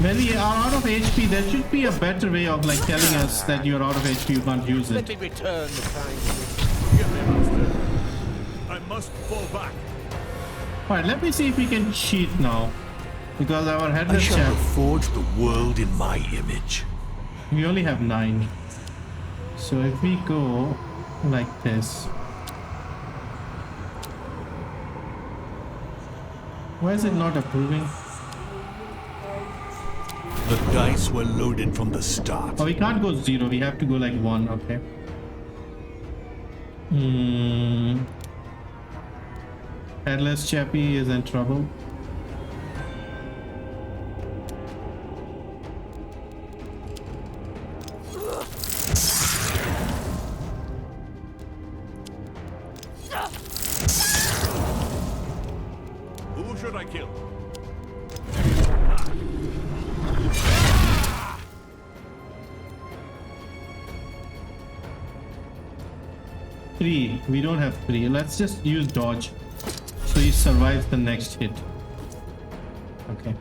When we are out of HP, there should be a better way of like telling us that you're out of HP, you can't use Let it. me return the time. Forgive me, master. I must fall back. Alright, let me see if we can cheat now. Because our I headless shall chap, forge the world in my image. we only have 9. So if we go like this. Why is it not approving? The dice were loaded from the start. Oh, we can't go 0. We have to go like 1. Okay. Headless Chappie is in trouble. Who should I kill? Three. We don't have 3. Let's just use dodge so he survives the next hit. Okay.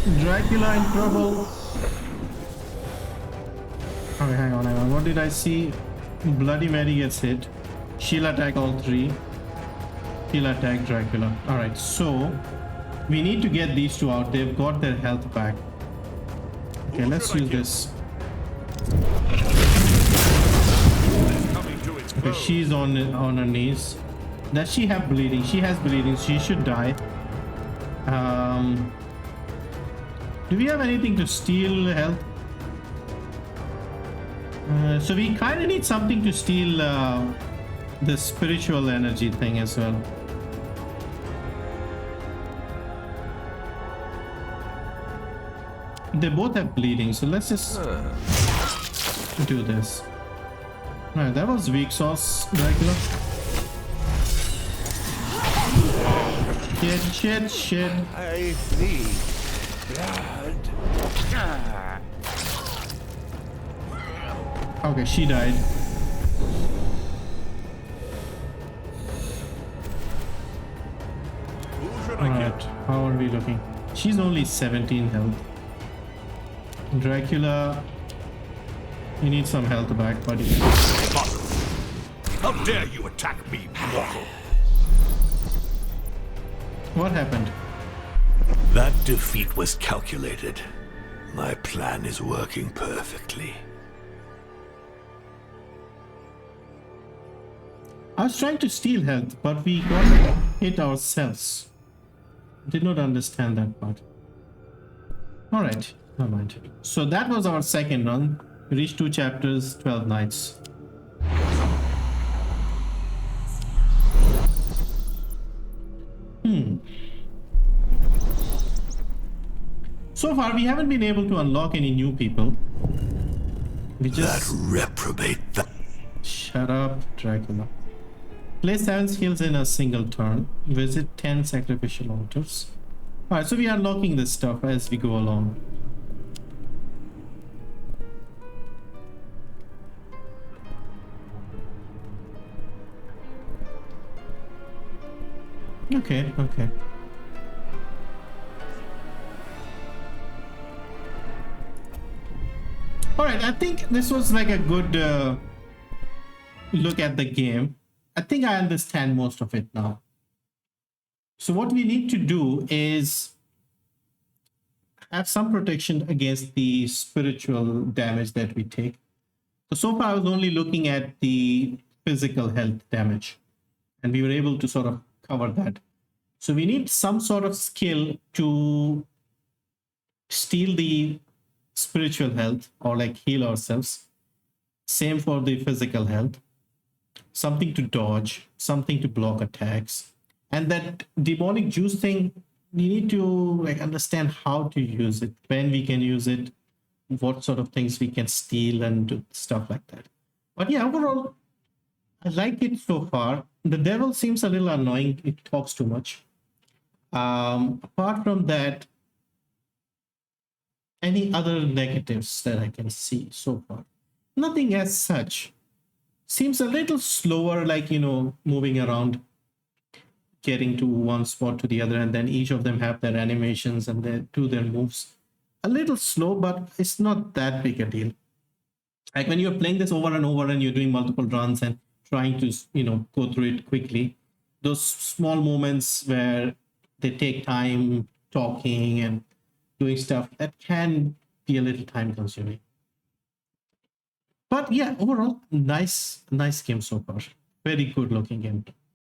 Dracula in trouble. Okay, hang on. What did I see? Bloody Mary gets hit. She'll attack all three. He'll attack Dracula. Alright, so we need to get these two out. They've got their health back. Okay, let's use this. Okay, she's on her knees. Does she have bleeding? She has bleeding. She should die. Do we have anything to steal health? So we kind of need something to steal the spiritual energy thing as well. They both have bleeding, so let's just do this. Alright, that was weak sauce, Dracula. Shit. I need blood. Okay, she died. Alright, how are we looking? She's only 17 health. Dracula, you need some health back, buddy. How dare you attack me, mortal? What happened? That defeat was calculated. My plan is working perfectly. I was trying to steal health, but we got hit ourselves. Did not understand that part. Alright, never mind. So that was our second run. We reached 2 chapters, 12 nights. So far, we haven't been able to unlock any new people. We just... That reprobate... Shut up, Dracula. Play 7 skills in a single turn. Visit 10 sacrificial altars. Alright, so we are unlocking this stuff as we go along. Okay. Alright, I think this was like a good look at the game. I think I understand most of it now. So what we need to do is have some protection against the spiritual damage that we take. So far I was only looking at the physical health damage, and we were able to sort of cover that. So we need some sort of skill to steal the spiritual health or like heal ourselves. Same for the physical health. Something to dodge, something to block attacks. And that demonic juice thing, we need to like understand how to use it, when we can use it, what sort of things we can steal and do stuff like that. But yeah, overall, I like it so far. The devil seems a little annoying. It talks too much. Apart from that, any other negatives that I can see so far? Nothing as such. Seems a little slower, like, you know, moving around, getting to one spot to the other, and then each of them have their animations and they do their moves. A little slow, but it's not that big a deal. Like when you're playing this over and over and you're doing multiple runs and trying to, you know, go through it quickly, those small moments where they take time talking and doing stuff, that can be a little time consuming. But yeah, overall, nice game so far. Very good looking game.